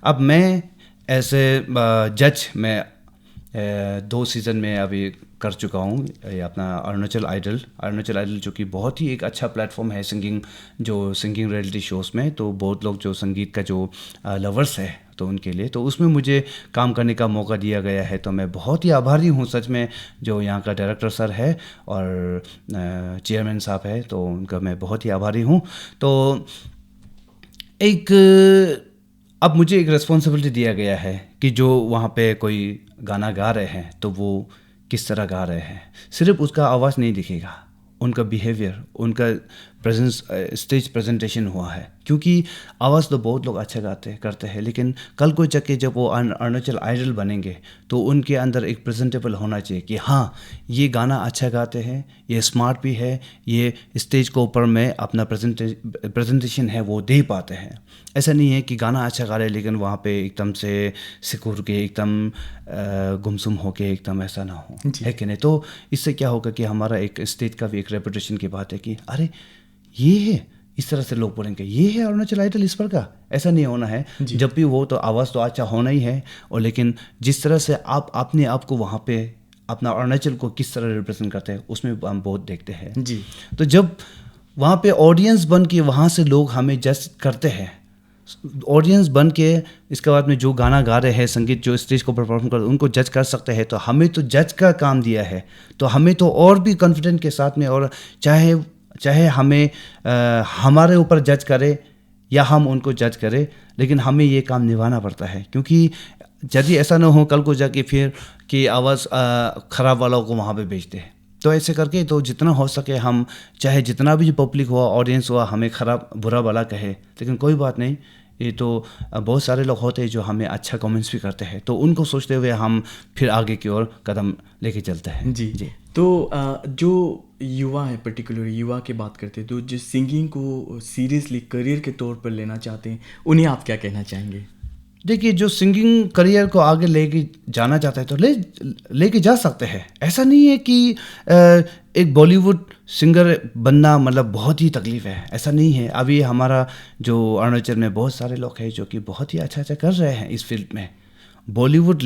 अब मैं ऐसे जज मैं 2 सीज़न में अभी कर चुका हूँ, ये अपना अरुणाचल आइडल जो कि बहुत ही एक अच्छा प्लेटफॉर्म है सिंगिंग रियलिटी शोज़ में। तो बहुत लोग जो संगीत का जो लवर्स है, तो उनके लिए तो उसमें मुझे काम करने का मौका दिया गया है। तो मैं बहुत ही आभारी हूँ सच में, जो यहाँ का डायरेक्टर सर है और चेयरमैन साहब है, तो उनका मैं बहुत ही आभारी हूँ। तो एक अब मुझे एक रिस्पॉन्सिबिलिटी दिया गया है कि जो वहाँ पे कोई गाना गा रहे हैं, तो वो किस तरह गा रहे हैं। सिर्फ उसका आवाज़ नहीं दिखेगा, उनका बिहेवियर, उनका प्रेजेंस, स्टेज प्रेजेंटेशन हुआ है। क्योंकि आवाज़ तो बहुत लोग अच्छा करते हैं, लेकिन कल को जाके जब वो अरुणाचल आइडल बनेंगे, तो उनके अंदर एक प्रेजेंटेबल होना चाहिए कि हाँ, ये गाना अच्छा गाते हैं, ये स्मार्ट भी है, ये स्टेज के ऊपर में अपना प्रेजेंटेशन है वो दे पाते हैं। ऐसा नहीं है कि गाना अच्छा गा रहे लेकिन वहाँ पे एकदम से सिकुड़ के, एकदम गुमसुम होके, एकदम ऐसा ना हो, जी है कि नहीं। तो इससे क्या होगा कि हमारा एक स्टेट का भी एक रेपुटेशन की बात है कि अरे ये है, इस तरह से लोग बोलेंगे ये है अरुणाचल आइडल इस पर का। ऐसा नहीं होना है। जी जब भी हो तो आवाज़ तो अच्छा होना ही है, और लेकिन जिस तरह से आप अपने आप को वहाँ पे अपना अरुणाचल को किस तरह रिप्रेजेंट करते हैं, उसमें हम बहुत देखते हैं। जी तो जब वहाँ पे ऑडियंस बन के वहाँ से लोग हमें जज करते हैं, ऑडियंस बन के इसके बाद में जो गाना गा रहे हैं, संगीत जो स्टेज को परफॉर्म कर, उनको जज कर सकते हैं। तो हमें तो जज का काम दिया है, तो हमें तो और भी कॉन्फिडेंट के साथ में, और चाहे हमें हमारे ऊपर जज करे या हम उनको जज करें, लेकिन हमें ये काम निभाना पड़ता है। क्योंकि यदि ऐसा ना हो कल को जाके फिर कि आवाज़ ख़राब वालों को वहाँ पे भेजते हैं, तो ऐसे करके तो जितना हो सके हम, चाहे जितना भी पब्लिक हुआ, ऑडियंस हुआ, हमें ख़राब बुरा भला कहे, लेकिन कोई बात नहीं। ये तो बहुत सारे लोग होते हैं जो हमें अच्छा कमेंट्स भी करते हैं, तो उनको सोचते हुए हम फिर आगे की ओर कदम लेके चलते हैं। जी जी। तो जो युवा है, पर्टिकुलर युवा की बात करते हैं, तो जो सिंगिंग को सीरियसली करियर के तौर पर लेना चाहते हैं, उन्हें आप क्या कहना चाहेंगे? देखिए, जो सिंगिंग करियर को आगे लेके जाना चाहता है तो लेके जा सकते हैं। ऐसा नहीं है कि एक बॉलीवुड सिंगर बनना मतलब बहुत ही तकलीफ है, ऐसा नहीं है। अभी हमारा जो अरुणाचल में बहुत सारे लोग हैं जो कि बहुत ही अच्छा कर रहे हैं इस फील्ड में। बॉलीवुड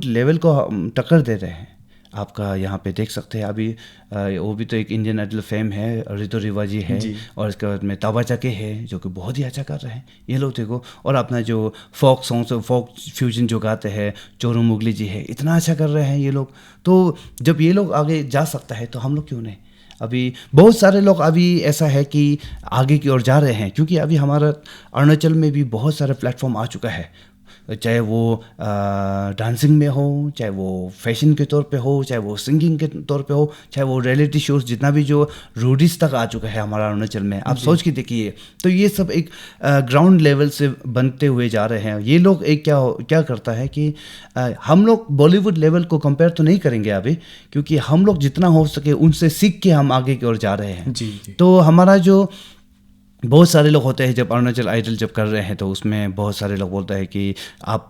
लेवल को हम टक्कर दे रहे हैं। आपका यहाँ पे देख सकते हैं अभी वो भी तो एक इंडियन आइडल फेम है, रितु रिवाजी है, जी और इसके बाद में ताबा चके है जो कि बहुत ही अच्छा कर रहे हैं ये लोग देखो। और अपना जो फोक सॉन्ग्स, फोक फ्यूजन जो गाते हैं, चोरू मुगली जी है, इतना अच्छा कर रहे हैं ये लोग। तो जब ये लोग आगे जा सकता है तो हम लोग क्यों नहीं। अभी बहुत सारे लोग अभी ऐसा है कि आगे की ओर जा रहे हैं, क्योंकि अभी हमारा अरुणाचल में भी बहुत सारे प्लेटफॉर्म आ चुका है, चाहे वो डांसिंग में हो, चाहे वो फैशन के तौर पे हो, चाहे वो सिंगिंग के तौर पे हो, चाहे वो रियलिटी शोज, जितना भी जो रोडीज तक आ चुका है हमारा अरुणाचल में, आप सोच के देखिए। तो ये सब एक ग्राउंड लेवल से बनते हुए जा रहे हैं। ये लोग एक क्या करता है कि हम लोग बॉलीवुड लेवल को कंपेयर तो नहीं करेंगे अभी, क्योंकि हम लोग जितना हो सके उनसे सीख के हम आगे की ओर जा रहे हैं। जी जी तो हमारा जो बहुत सारे लोग होते हैं जब अरुणाचल आइडल जब कर रहे हैं, तो उसमें बहुत सारे लोग बोलते हैं कि आप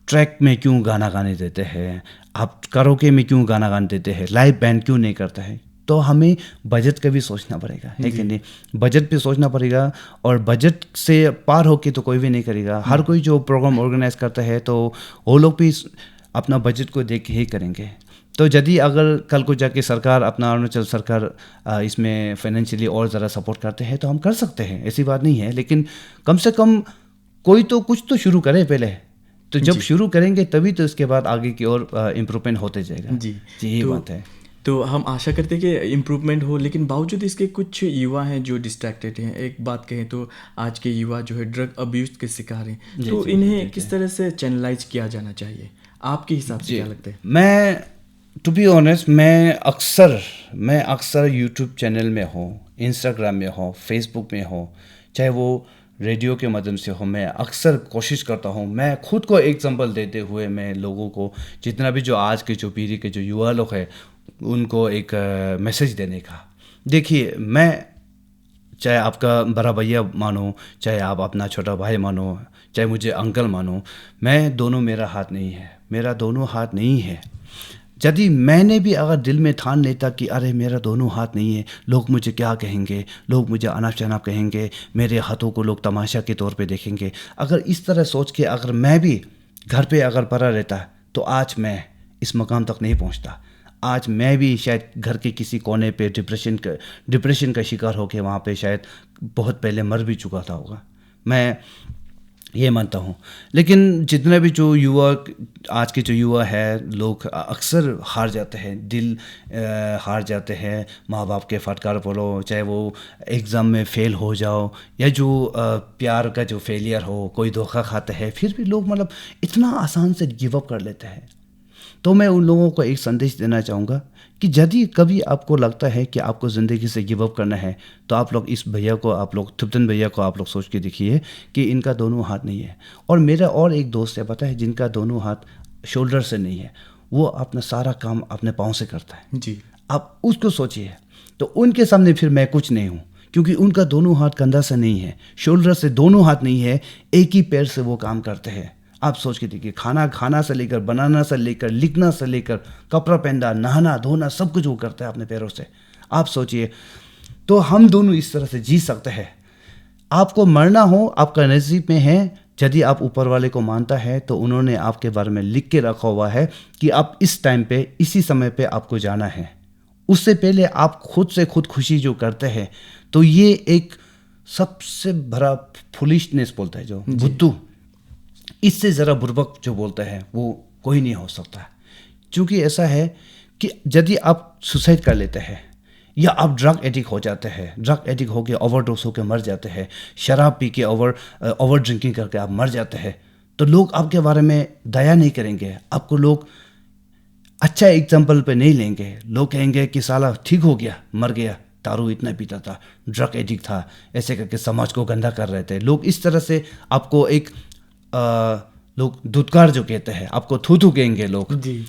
ट्रैक में क्यों गाना गाने देते हैं, आप कराओके में क्यों गाना गाने देते हैं, लाइव बैंड क्यों नहीं करता है। तो हमें बजट का भी सोचना पड़ेगा, है कि नहीं। बजट पे सोचना पड़ेगा, और बजट से पार होके तो कोई भी नहीं करेगा। हर कोई जो प्रोग्राम ऑर्गेनाइज करता है तो वो लोग भी अपना बजट को देख के ही करेंगे। तो यदि अगर कल को जाके सरकार, अपना अरुणाचल सरकार इसमें फाइनेंशियली और ज़्यादा सपोर्ट करते हैं तो हम कर सकते हैं, ऐसी बात नहीं है। लेकिन कम से कम कोई तो कुछ तो शुरू करे पहले, तो जब शुरू करेंगे तभी तो इसके बाद आगे की ओर इम्प्रूवमेंट होते जाएगा। जी ये तो बात है। तो हम आशा करते हैं कि इम्प्रूवमेंट हो, लेकिन बावजूद इसके कुछ युवा हैं जो डिस्ट्रैक्टेड हैं। एक बात कहें तो आज के युवा जो है ड्रग अब्यूज़ के शिकार हैं, जी, तो जी, जी, इन्हें जी, जी। किस तरह से चैनलाइज किया जाना चाहिए? आपके हिसाब से जी, क्या लगता है? मैं टू बी ऑनेस्ट मैं अक्सर यूट्यूब चैनल में हो, इंस्टाग्राम में हो, फेसबुक में हो, चाहे वो रेडियो के माध्यम से हो, मैं अक्सर कोशिश करता हूँ, मैं खुद को एग्जांपल देते हुए मैं लोगों को, जितना भी जो आज के जो पीढ़ी के जो युवा लोग हैं, उनको एक मैसेज देने का। देखिए, मैं चाहे आपका बड़ा भैया मानो, चाहे आप अपना छोटा भाई मानो, चाहे मुझे अंकल मानो, मैं दोनों मेरा हाथ नहीं है, मेरा दोनों हाथ नहीं है। यदि मैंने भी अगर दिल में ठान लेता कि अरे मेरा दोनों हाथ नहीं है, लोग मुझे क्या कहेंगे, लोग मुझे अनाप शनाप कहेंगे, मेरे हाथों को लोग तमाशा के तौर पे देखेंगे, अगर इस तरह सोच के अगर मैं भी घर पे अगर पड़ा रहता, तो आज मैं इस मकाम तक नहीं पहुंचता। आज मैं भी शायद घर के किसी कोने पे डिप्रेशन का शिकार होकर वहाँ पे शायद बहुत पहले मर भी चुका था होगा, मैं ये मानता हूँ। लेकिन जितने भी जो युवा, आज के जो युवा है, लोग अक्सर हार जाते हैं, हार जाते हैं माँ बाप के फटकार बोलो, चाहे वो एग्ज़ाम में फ़ेल हो जाओ, या जो प्यार का जो फेलियर हो, कोई धोखा खाता है, फिर भी लोग मतलब इतना आसान से गिव अप कर लेते हैं। तो मैं उन लोगों को एक संदेश देना चाहूँगा कि यदि कभी आपको लगता है कि आपको ज़िंदगी से गिव अप करना है, तो आप लोग इस भैया को, आप लोग थुप्तन भैया को आप लोग सोच के देखिए कि इनका दोनों हाथ नहीं है। और मेरा और एक दोस्त है, पता है, जिनका दोनों हाथ शोल्डर से नहीं है, वो अपना सारा काम अपने पाँव से करता है। जी। आप उसको सोचिए। तो उनके सामने फिर मैं कुछ नहीं हूँ, क्योंकि उनका दोनों हाथ कंधा से नहीं है, शोल्डर से दोनों हाथ नहीं है, एक ही पैर से वो काम करते हैं। आप सोच के देखिए, खाना से लेकर, बनाना से लेकर, लिखना से लेकर, कपड़ा पहनना, नहाना धोना, सब कुछ वो करता है अपने पैरों से। आप सोचिए, तो हम दोनों इस तरह से जी सकते हैं। आपको मरना हो, आपका नसीब में है, यदि आप ऊपर वाले को मानता है, तो उन्होंने आपके बारे में लिख के रखा हुआ है कि आप इस टाइम पे, इसी समय पे आपको जाना है। उससे पहले आप खुद से खुद खुशी जो करते हैं, तो ये एक सबसे बड़ा फुलिशनेस बोलता है जो बुद्धू, इससे ज़रा बुर्बक जो बोलता है वो कोई नहीं हो सकता। क्योंकि ऐसा है कि यदि आप सुसाइड कर लेते हैं, या आप ड्रग एडिक्ट हो जाते हैं, ड्रग एडिक्ट होकर ओवरडोज होकर मर जाते हैं, शराब पी के ओवर ड्रिंकिंग करके आप मर जाते हैं, तो लोग आपके बारे में दया नहीं करेंगे, आपको लोग अच्छा एग्जाम्पल पे नहीं लेंगे। लोग कहेंगे कि साला ठीक हो गया, मर गया, दारू इतना पीता था, ड्रग एडिक्ट था, ऐसे करके समाज को गंदा कर रहे थे। लोग इस तरह से आपको एक लोग धुतकार जो कहते हैं, आपको थू थू कहेंगे लोग। जी।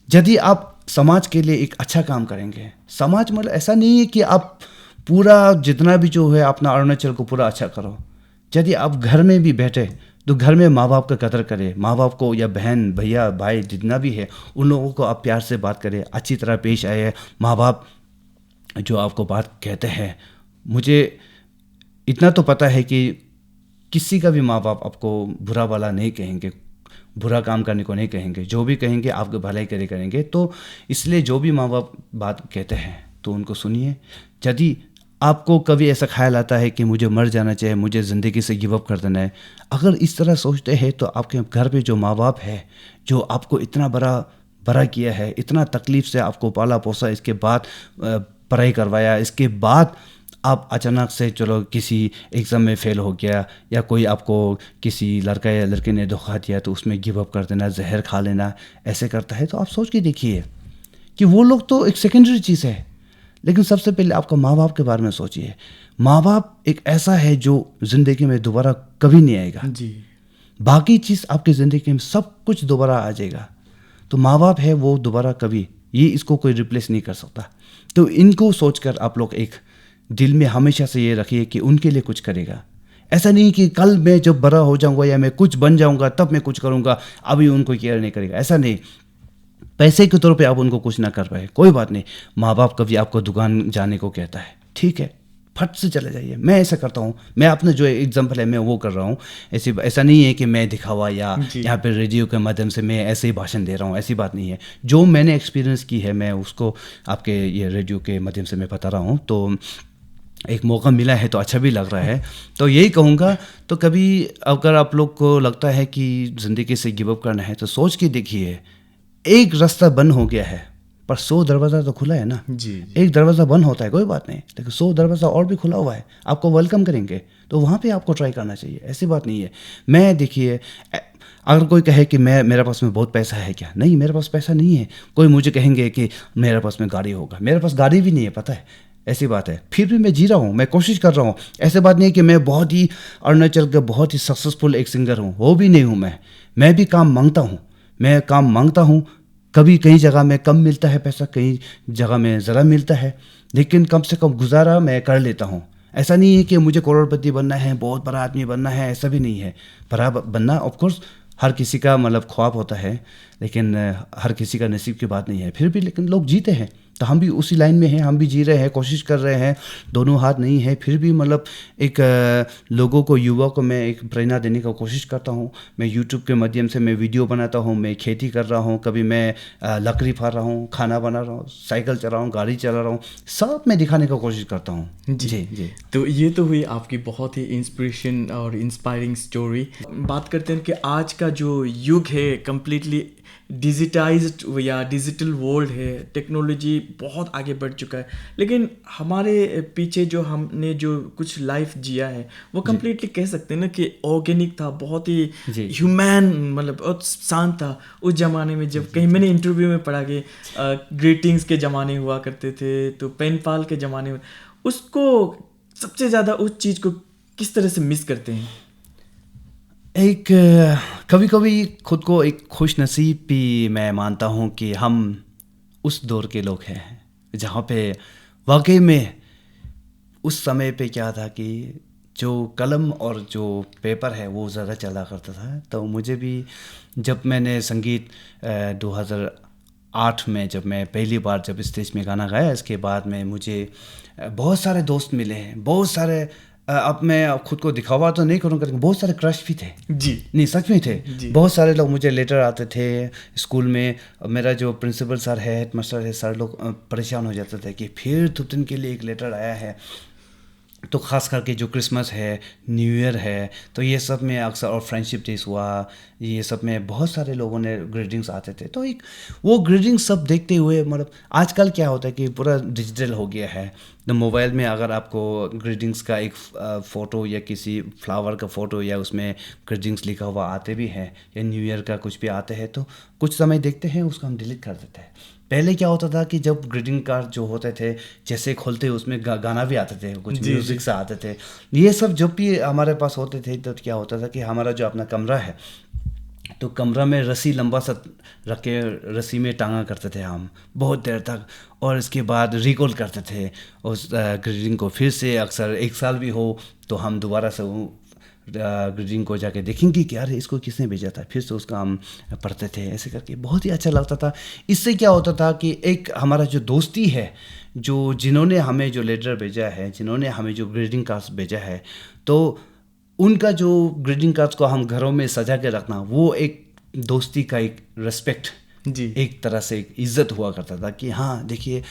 यदि आप समाज के लिए एक अच्छा काम करेंगे, समाज मतलब ऐसा नहीं है कि आप पूरा जितना भी जो है अपना अरुणाचल को पूरा अच्छा करो। यदि आप घर में भी बैठे, तो घर में माँ बाप का कदर करें, माँ बाप को या बहन भैया भाई जितना भी है, उन लोगों को आप प्यार से बात करें, अच्छी तरह पेश आए। माँ बाप जो आपको बात कहते हैं, मुझे इतना तो पता है कि किसी का भी माँ बाप आपको बुरा भला नहीं कहेंगे, बुरा काम करने को नहीं कहेंगे, जो भी कहेंगे आपके भलाई के लिए करेंगे। तो इसलिए जो भी माँ बाप बात कहते हैं तो उनको सुनिए। यदि आपको कभी ऐसा ख्याल आता है कि मुझे मर जाना चाहिए, मुझे ज़िंदगी से गिव अप कर देना है, अगर इस तरह सोचते हैं, तो आपके घर पे जो माँ बाप है, जो आपको इतना बड़ा किया है, इतना तकलीफ़ से आपको पाला पोसा, इसके बाद पढ़ाई करवाया, इसके बाद आप अचानक से चलो किसी एग्ज़ाम में फ़ेल हो गया, या कोई आपको किसी लड़का या लड़के ने धोखा दिया, तो उसमें गिव अप कर देना, जहर खा लेना, ऐसे करता है। तो आप सोच के देखिए कि वो लोग तो एक सेकेंडरी चीज़ है, लेकिन सबसे पहले आपका माँ बाप के बारे में सोचिए। माँ बाप एक ऐसा है जो ज़िंदगी में दोबारा कभी नहीं आएगा। जी। बाकी चीज़ आपकी ज़िंदगी में सब कुछ दोबारा आ जाएगा, तो माँ बाप है वो दोबारा कभी, ये इसको कोई रिप्लेस नहीं कर सकता। तो इनको सोचकर आप लोग एक दिल में हमेशा से ये रखिए कि उनके लिए कुछ करेगा। ऐसा नहीं कि कल मैं जब बड़ा हो जाऊंगा या मैं कुछ बन जाऊंगा तब मैं कुछ करूंगा, अभी उनको केयर नहीं करेगा, ऐसा नहीं। पैसे के तौर पे आप उनको कुछ ना कर पाए, कोई बात नहीं। माँ बाप कभी आपको दुकान जाने को कहता है, ठीक है, फट से चले जाइए। मैं ऐसा करता हूँ, मैं अपना जो एग्जाम्पल है मैं वो कर रहा हूँ। ऐसा नहीं है कि मैं दिखावा या यहाँ पे रेडियो के माध्यम से मैं ऐसे ही भाषण दे रहा हूँ, ऐसी बात नहीं है। जो मैंने एक्सपीरियंस की है मैं उसको आपके ये रेडियो के माध्यम से मैं बता रहा हूँ। तो एक मौका मिला है तो अच्छा भी लग रहा है। तो यही कहूँगा, तो कभी अगर आप लोग को लगता है कि ज़िंदगी से गिव अप करना है, तो सोच के देखिए, एक रास्ता बंद हो गया है, पर 100 दरवाज़ा तो खुला है ना। जी, एक दरवाज़ा बंद होता है कोई बात नहीं, लेकिन 100 दरवाज़ा और भी खुला हुआ है, आपको वेलकम करेंगे, तो वहाँ पे आपको ट्राई करना चाहिए। ऐसी बात नहीं है। मैं देखिए, अगर कोई कहे कि मेरे पास में बहुत पैसा है क्या, नहीं, मेरे पास पैसा नहीं है। कोई मुझे कहेंगे कि मेरे पास में गाड़ी होगा, मेरे पास गाड़ी भी नहीं है, पता है, ऐसी बात है। फिर भी मैं जी रहा हूँ, मैं कोशिश कर रहा हूँ। ऐसे बात नहीं है कि मैं बहुत ही अरुणाचल का बहुत ही सक्सेसफुल एक सिंगर हूँ, वो भी नहीं हूँ मैं भी काम मांगता हूँ, मैं काम मांगता हूँ। कभी कई जगह में कम मिलता है पैसा, कई जगह में ज़रा मिलता है, लेकिन कम से कम गुजारा मैं कर लेता हूँ। ऐसा नहीं है कि मुझे करोड़पति बनना है, बहुत बड़ा आदमी बनना है, ऐसा भी नहीं है। बड़ा बनना ऑफ कोर्स हर किसी का मतलब ख्वाब होता है, लेकिन हर किसी का नसीब की बात नहीं है। फिर भी लेकिन लोग जीते हैं, तो हम भी उसी लाइन में हैं, हम भी जी रहे हैं, कोशिश कर रहे हैं, दोनों हाथ नहीं है। फिर भी मतलब एक लोगों को, युवा को मैं एक प्रेरणा देने का कोशिश करता हूँ। मैं यूट्यूब के माध्यम से मैं वीडियो बनाता हूँ, मैं खेती कर रहा हूँ, कभी मैं लकड़ी फाड़ रहा हूँ, खाना बना रहा हूँ, साइकिल चला रहा हूँ, गाड़ी चला रहा हूँ, सब मैं दिखाने का कोशिश करता हूँ। जी। जी जी। तो ये तो हुई आपकी बहुत ही इंस्पिरेशन और इंस्पायरिंग स्टोरी। बात करते हैं कि आज का जो युग है कंप्लीटली डिजिटाइज्ड या डिजिटल वर्ल्ड है, टेक्नोलॉजी बहुत आगे बढ़ चुका है, लेकिन हमारे पीछे जो हमने जो कुछ लाइफ जिया है वो कंप्लीटली कह सकते हैं ना कि ऑर्गेनिक था, बहुत ही जी। ह्यूमैन, मतलब बहुत शांत था उस ज़माने में। जब कहीं मैंने इंटरव्यू में पढ़ा कि ग्रीटिंग्स के ज़माने हुआ करते थे, तो पेन पाल के ज़माने में, उसको सबसे ज़्यादा उस चीज़ को किस तरह से मिस करते हैं? एक कभी कभी खुद को एक खुश नसीब भी मैं मानता हूँ कि हम उस दौर के लोग हैं जहाँ पे वाकई में उस समय पे क्या था कि जो कलम और जो पेपर है वो ज़्यादा चला करता था। तो मुझे भी जब मैंने संगीत 2008 में जब मैं पहली बार जब स्टेज में गाना गाया, इसके बाद में मुझे बहुत सारे दोस्त मिले हैं, बहुत सारे अब मैं खुद को दिखावा तो नहीं करूँगा, लेकिन बहुत सारे क्रश भी थे। जी नहीं, सच में थे। जी। बहुत सारे लोग मुझे लेटर आते थे स्कूल में। मेरा जो प्रिंसिपल सर है, हेड मास्टर है, सर लोग परेशान हो जाते थे कि फिर तुम के लिए एक लेटर आया है। तो ख़ास करके जो क्रिसमस है, न्यू ईयर है, तो ये सब में अक्सर, और फ्रेंडशिप डेज हुआ, ये सब में बहुत सारे लोगों ने ग्रीटिंग्स आते थे। तो एक वो ग्रीटिंग्स सब देखते हुए, मतलब आजकल क्या होता है कि पूरा डिजिटल हो गया है। तो मोबाइल में अगर आपको ग्रीटिंग्स का एक फ़ोटो या किसी फ्लावर का फ़ोटो या उसमें ग्रीटिंग्स लिखा हुआ आते भी हैं, या न्यू ईयर का कुछ भी आते हैं, तो कुछ समय देखते हैं, उसको हम डिलीट कर देते हैं। पहले क्या होता था कि जब ग्रीटिंग कार्ड जो होते थे, जैसे खोलते उसमें गाना भी आते थे, कुछ जी म्यूज़िक जी। से आते थे। ये सब जब भी हमारे पास होते थे, तो क्या होता था कि हमारा जो अपना कमरा है, तो कमरा में रस्सी लंबा सा रख के रस्सी में टांगा करते थे हम बहुत देर तक, और इसके बाद रिकॉल करते थे उस ग्रीटिंग को। फिर से अक्सर एक साल भी हो तो हम दोबारा से ग्रीटिंग को जाके देखेंगे कि अरे इसको किसने भेजा था, फिर से उसका हम पढ़ते थे। ऐसे करके बहुत ही अच्छा लगता था। इससे क्या होता था कि एक हमारा जो दोस्ती है, जो जिन्होंने हमें जो लेटर भेजा है, जिन्होंने हमें जो ग्रीटिंग कार्ड्स भेजा है, तो उनका जो ग्रीटिंग कार्ड्स को हम घरों में सजा के रखना, वो एक दोस्ती का एक रिस्पेक्ट, जी एक तरह से एक इज्जत हुआ करता था कि हाँ देखिए,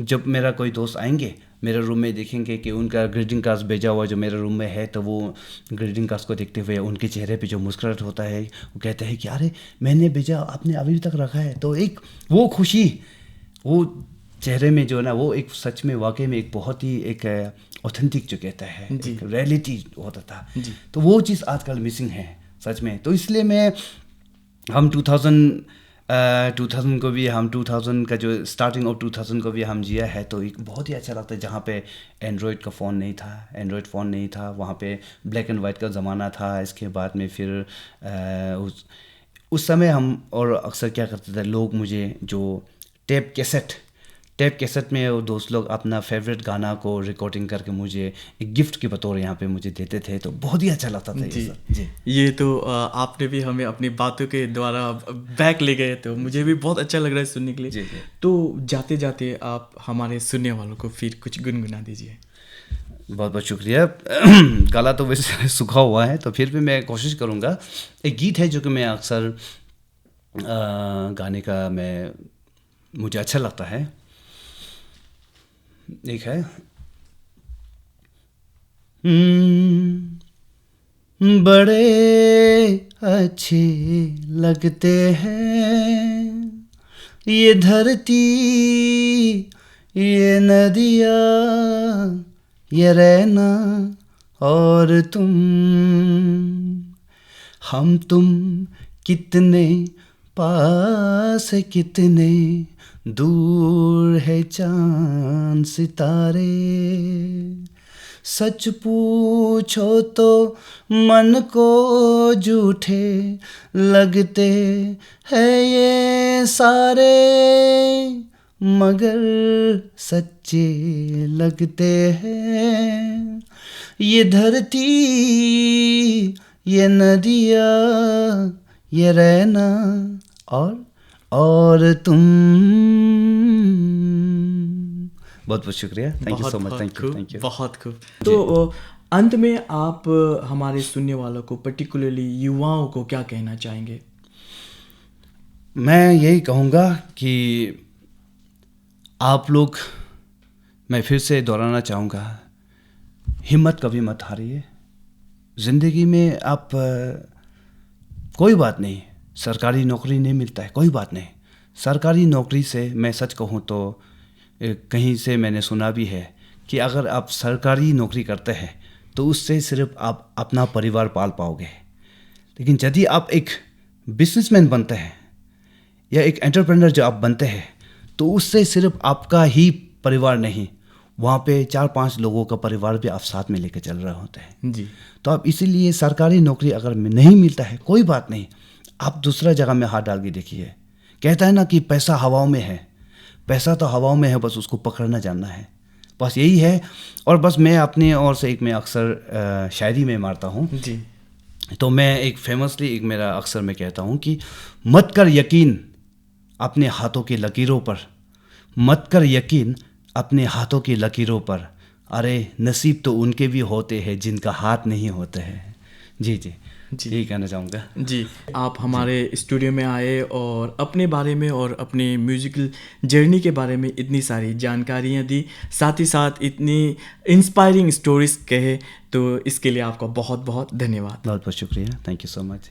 जब मेरा कोई दोस्त आएंगे मेरे रूम में, देखेंगे कि उनका ग्रीटिंग कार्ड्स भेजा हुआ जो मेरे रूम में है, तो वो ग्रीटिंग कार्ड्स को देखते हुए उनके चेहरे पे जो मुस्कुराहट होता है, वो कहते हैं कि अरे मैंने भेजा, आपने अभी तक रखा है। तो एक वो खुशी, वो चेहरे में जो है ना, वो एक सच में वाकई में एक बहुत ही एक ऑथेंटिक जो कहता है, जी एक रियलिटी होता था। जी। तो वो चीज़ आजकल मिसिंग है सच में। तो इसलिए मैं हम 2000 को भी, हम 2000 का जो स्टार्टिंग ऑफ 2000 को भी हम जिया है, तो एक बहुत ही अच्छा लगता है। जहाँ पे एंड्रॉयड का फ़ोन नहीं था, एंड्रॉयड फ़ोन नहीं था, वहाँ पे ब्लैक एंड वाइट का ज़माना था। इसके बाद में फिर उस समय हम, और अक्सर क्या करते थे लोग, मुझे जो टेप कैसेट में वो दोस्त लोग अपना फेवरेट गाना को रिकॉर्डिंग करके मुझे एक गिफ्ट के बतौर यहाँ पे मुझे देते थे। तो बहुत ही अच्छा लगता था ये जी सब। जी ये तो आपने भी हमें अपनी बातों के द्वारा बैक ले गए, तो मुझे भी बहुत अच्छा लग रहा है सुनने के लिए। जी जी। तो जाते जाते आप हमारे सुनने वालों को फिर कुछ गुनगुना दीजिए। बहुत बहुत शुक्रिया। गला तो वैसे सूखा हुआ है, तो फिर भी मैं कोशिश करूँगा। एक गीत है जो कि मैं अक्सर गाने का मुझे अच्छा लगता है। एक है, बड़े अच्छे लगते हैं ये धरती, ये नदियाँ, ये रहना और तुम, हम तुम कितने पास है, कितने दूर है चांद सितारे। सच पूछो तो मन को झूठे लगते हैं ये सारे, मगर सच्चे लगते हैं। ये धरती, ये नदियाँ, ये रहना और तुम। बहुत बहुत शुक्रिया, thank you so much, thank you. बहुत खूब। तो अंत में आप हमारे सुनने वालों को, पर्टिकुलरली युवाओं को क्या कहना चाहेंगे? मैं यही कहूँगा कि आप लोग, मैं फिर से दोहराना चाहूँगा, हिम्मत कभी मत हारिए। ज़िंदगी में आप कोई बात नहीं, सरकारी नौकरी नहीं मिलता है, कोई बात नहीं। सरकारी नौकरी से मैं सच कहूँ तो कहीं से मैंने सुना भी है कि अगर आप सरकारी नौकरी करते हैं तो उससे सिर्फ आप अपना परिवार पाल पाओगे। लेकिन यदि आप एक बिजनेसमैन बनते हैं या एक एंटरप्रेन्योर जो आप बनते हैं तो उससे सिर्फ आपका ही परिवार नहीं, वहाँ पे 4-5 लोगों का परिवार भी आप साथ में लेकर चल रहे होते हैं जी। तो आप इसीलिए सरकारी नौकरी अगर नहीं मिलता है, कोई बात नहीं, आप दूसरा जगह में हाथ डाल के देखिए। कहता है ना कि पैसा हवाओं में है, पैसा तो हवाओं में है, बस उसको पकड़ना जानना है, बस यही है। और बस मैं अपने और से एक मैं अक्सर शायरी में मारता हूँ जी। तो मैं एक फेमसली एक मेरा अक्सर मैं कहता हूँ कि मत कर यकीन अपने हाथों की लकीरों पर, मत कर यकीन अपने हाथों की लकीरों पर, अरे नसीब तो उनके भी होते हैं जिनका हाथ नहीं होते हैं। जी जी जी, यही कहना चाहूँगा। जी, आप हमारे स्टूडियो में आए और अपने बारे में और अपने म्यूज़िकल जर्नी के बारे में इतनी सारी जानकारियाँ दी, साथ ही साथ इतनी इंस्पायरिंग स्टोरीज़ कहे, तो इसके लिए आपका बहुत बहुत धन्यवाद। बहुत बहुत शुक्रिया, थैंक यू सो मच।